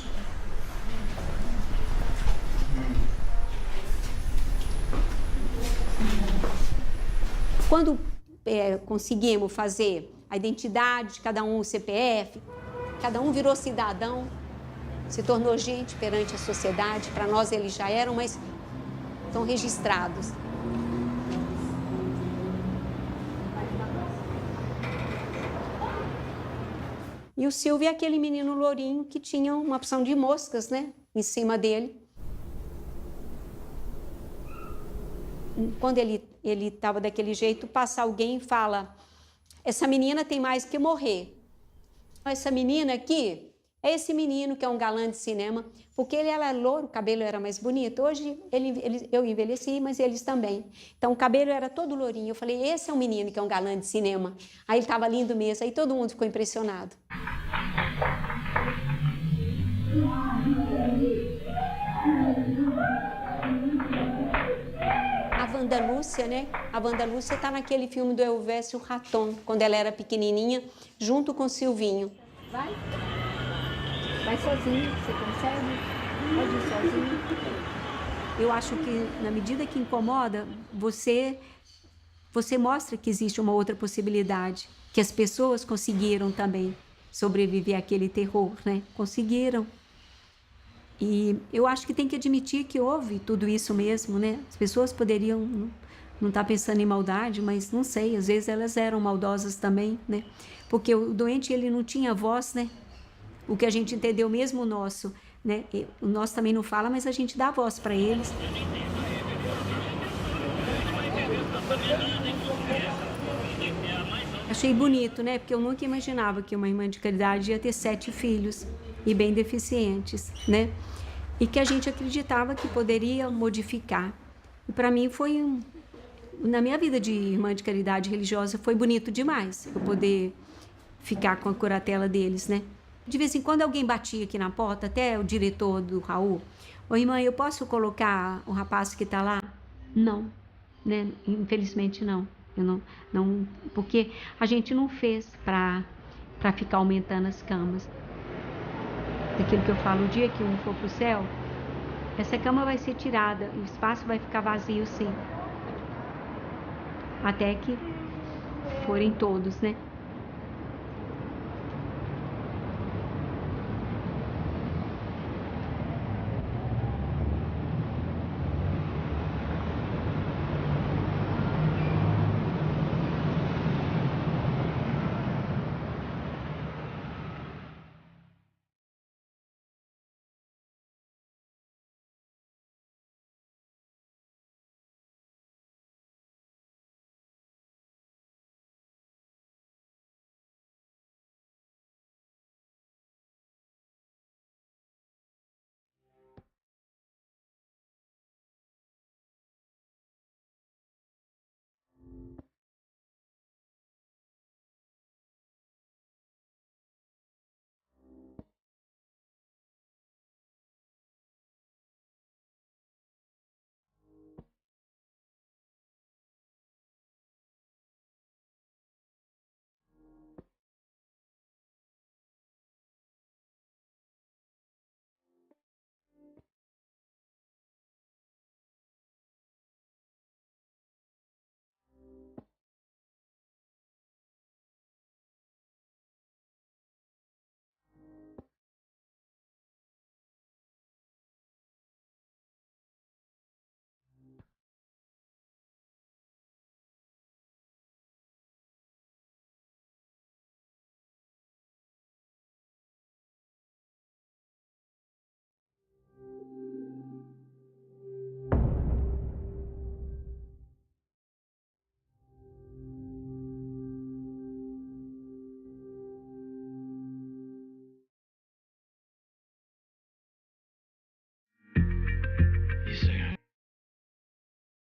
Quando conseguimos fazer a identidade de cada um, o CPF, cada um virou cidadão, se tornou gente perante a sociedade. Para nós eles já eram, mas estão registrados. E o Silvio é aquele menino lourinho que tinha uma opção de moscas, né, em cima dele. Quando ele estava daquele jeito, passa alguém e fala, essa menina tem mais que morrer. Essa menina aqui, é esse menino que é um galã de cinema, porque ele era louro, o cabelo era mais bonito. Hoje eu envelheci, mas eles também. Então o cabelo era todo lourinho. Eu falei, esse é um menino que é um galã de cinema. Aí ele estava lindo mesmo, aí todo mundo ficou impressionado. A Wanda Lúcia, né? A Wanda Lúcia está naquele filme do Elvésio Raton, quando ela era pequenininha, junto com o Silvinho. Vai sozinho, você consegue? Pode ir sozinho. Eu acho que, na medida que incomoda, você mostra que existe uma outra possibilidade, que as pessoas conseguiram também sobreviver àquele terror, né? Conseguiram. E eu acho que tem que admitir que houve tudo isso mesmo, né? As pessoas poderiam não estar pensando em maldade, mas não sei, às vezes elas eram maldosas também, né? Porque o doente, ele não tinha voz, né? O que a gente entendeu mesmo o nosso, né? O nosso também não fala, mas a gente dá voz para eles. Achei bonito, né? Porque eu nunca imaginava que uma irmã de caridade ia ter 7 filhos e bem deficientes, né? E que a gente acreditava que poderia modificar. E para mim foi na minha vida de irmã de caridade religiosa foi bonito demais eu poder ficar com a curatela deles, né? De vez em quando alguém batia aqui na porta, até o diretor do Raul. Ô, irmã, eu posso colocar o rapaz que está lá? Não, né? Infelizmente não. Eu não, porque a gente não fez para ficar aumentando as camas. Daquilo que eu falo, o dia que um for para o céu, essa cama vai ser tirada e o espaço vai ficar vazio, sim. Até que forem todos, né?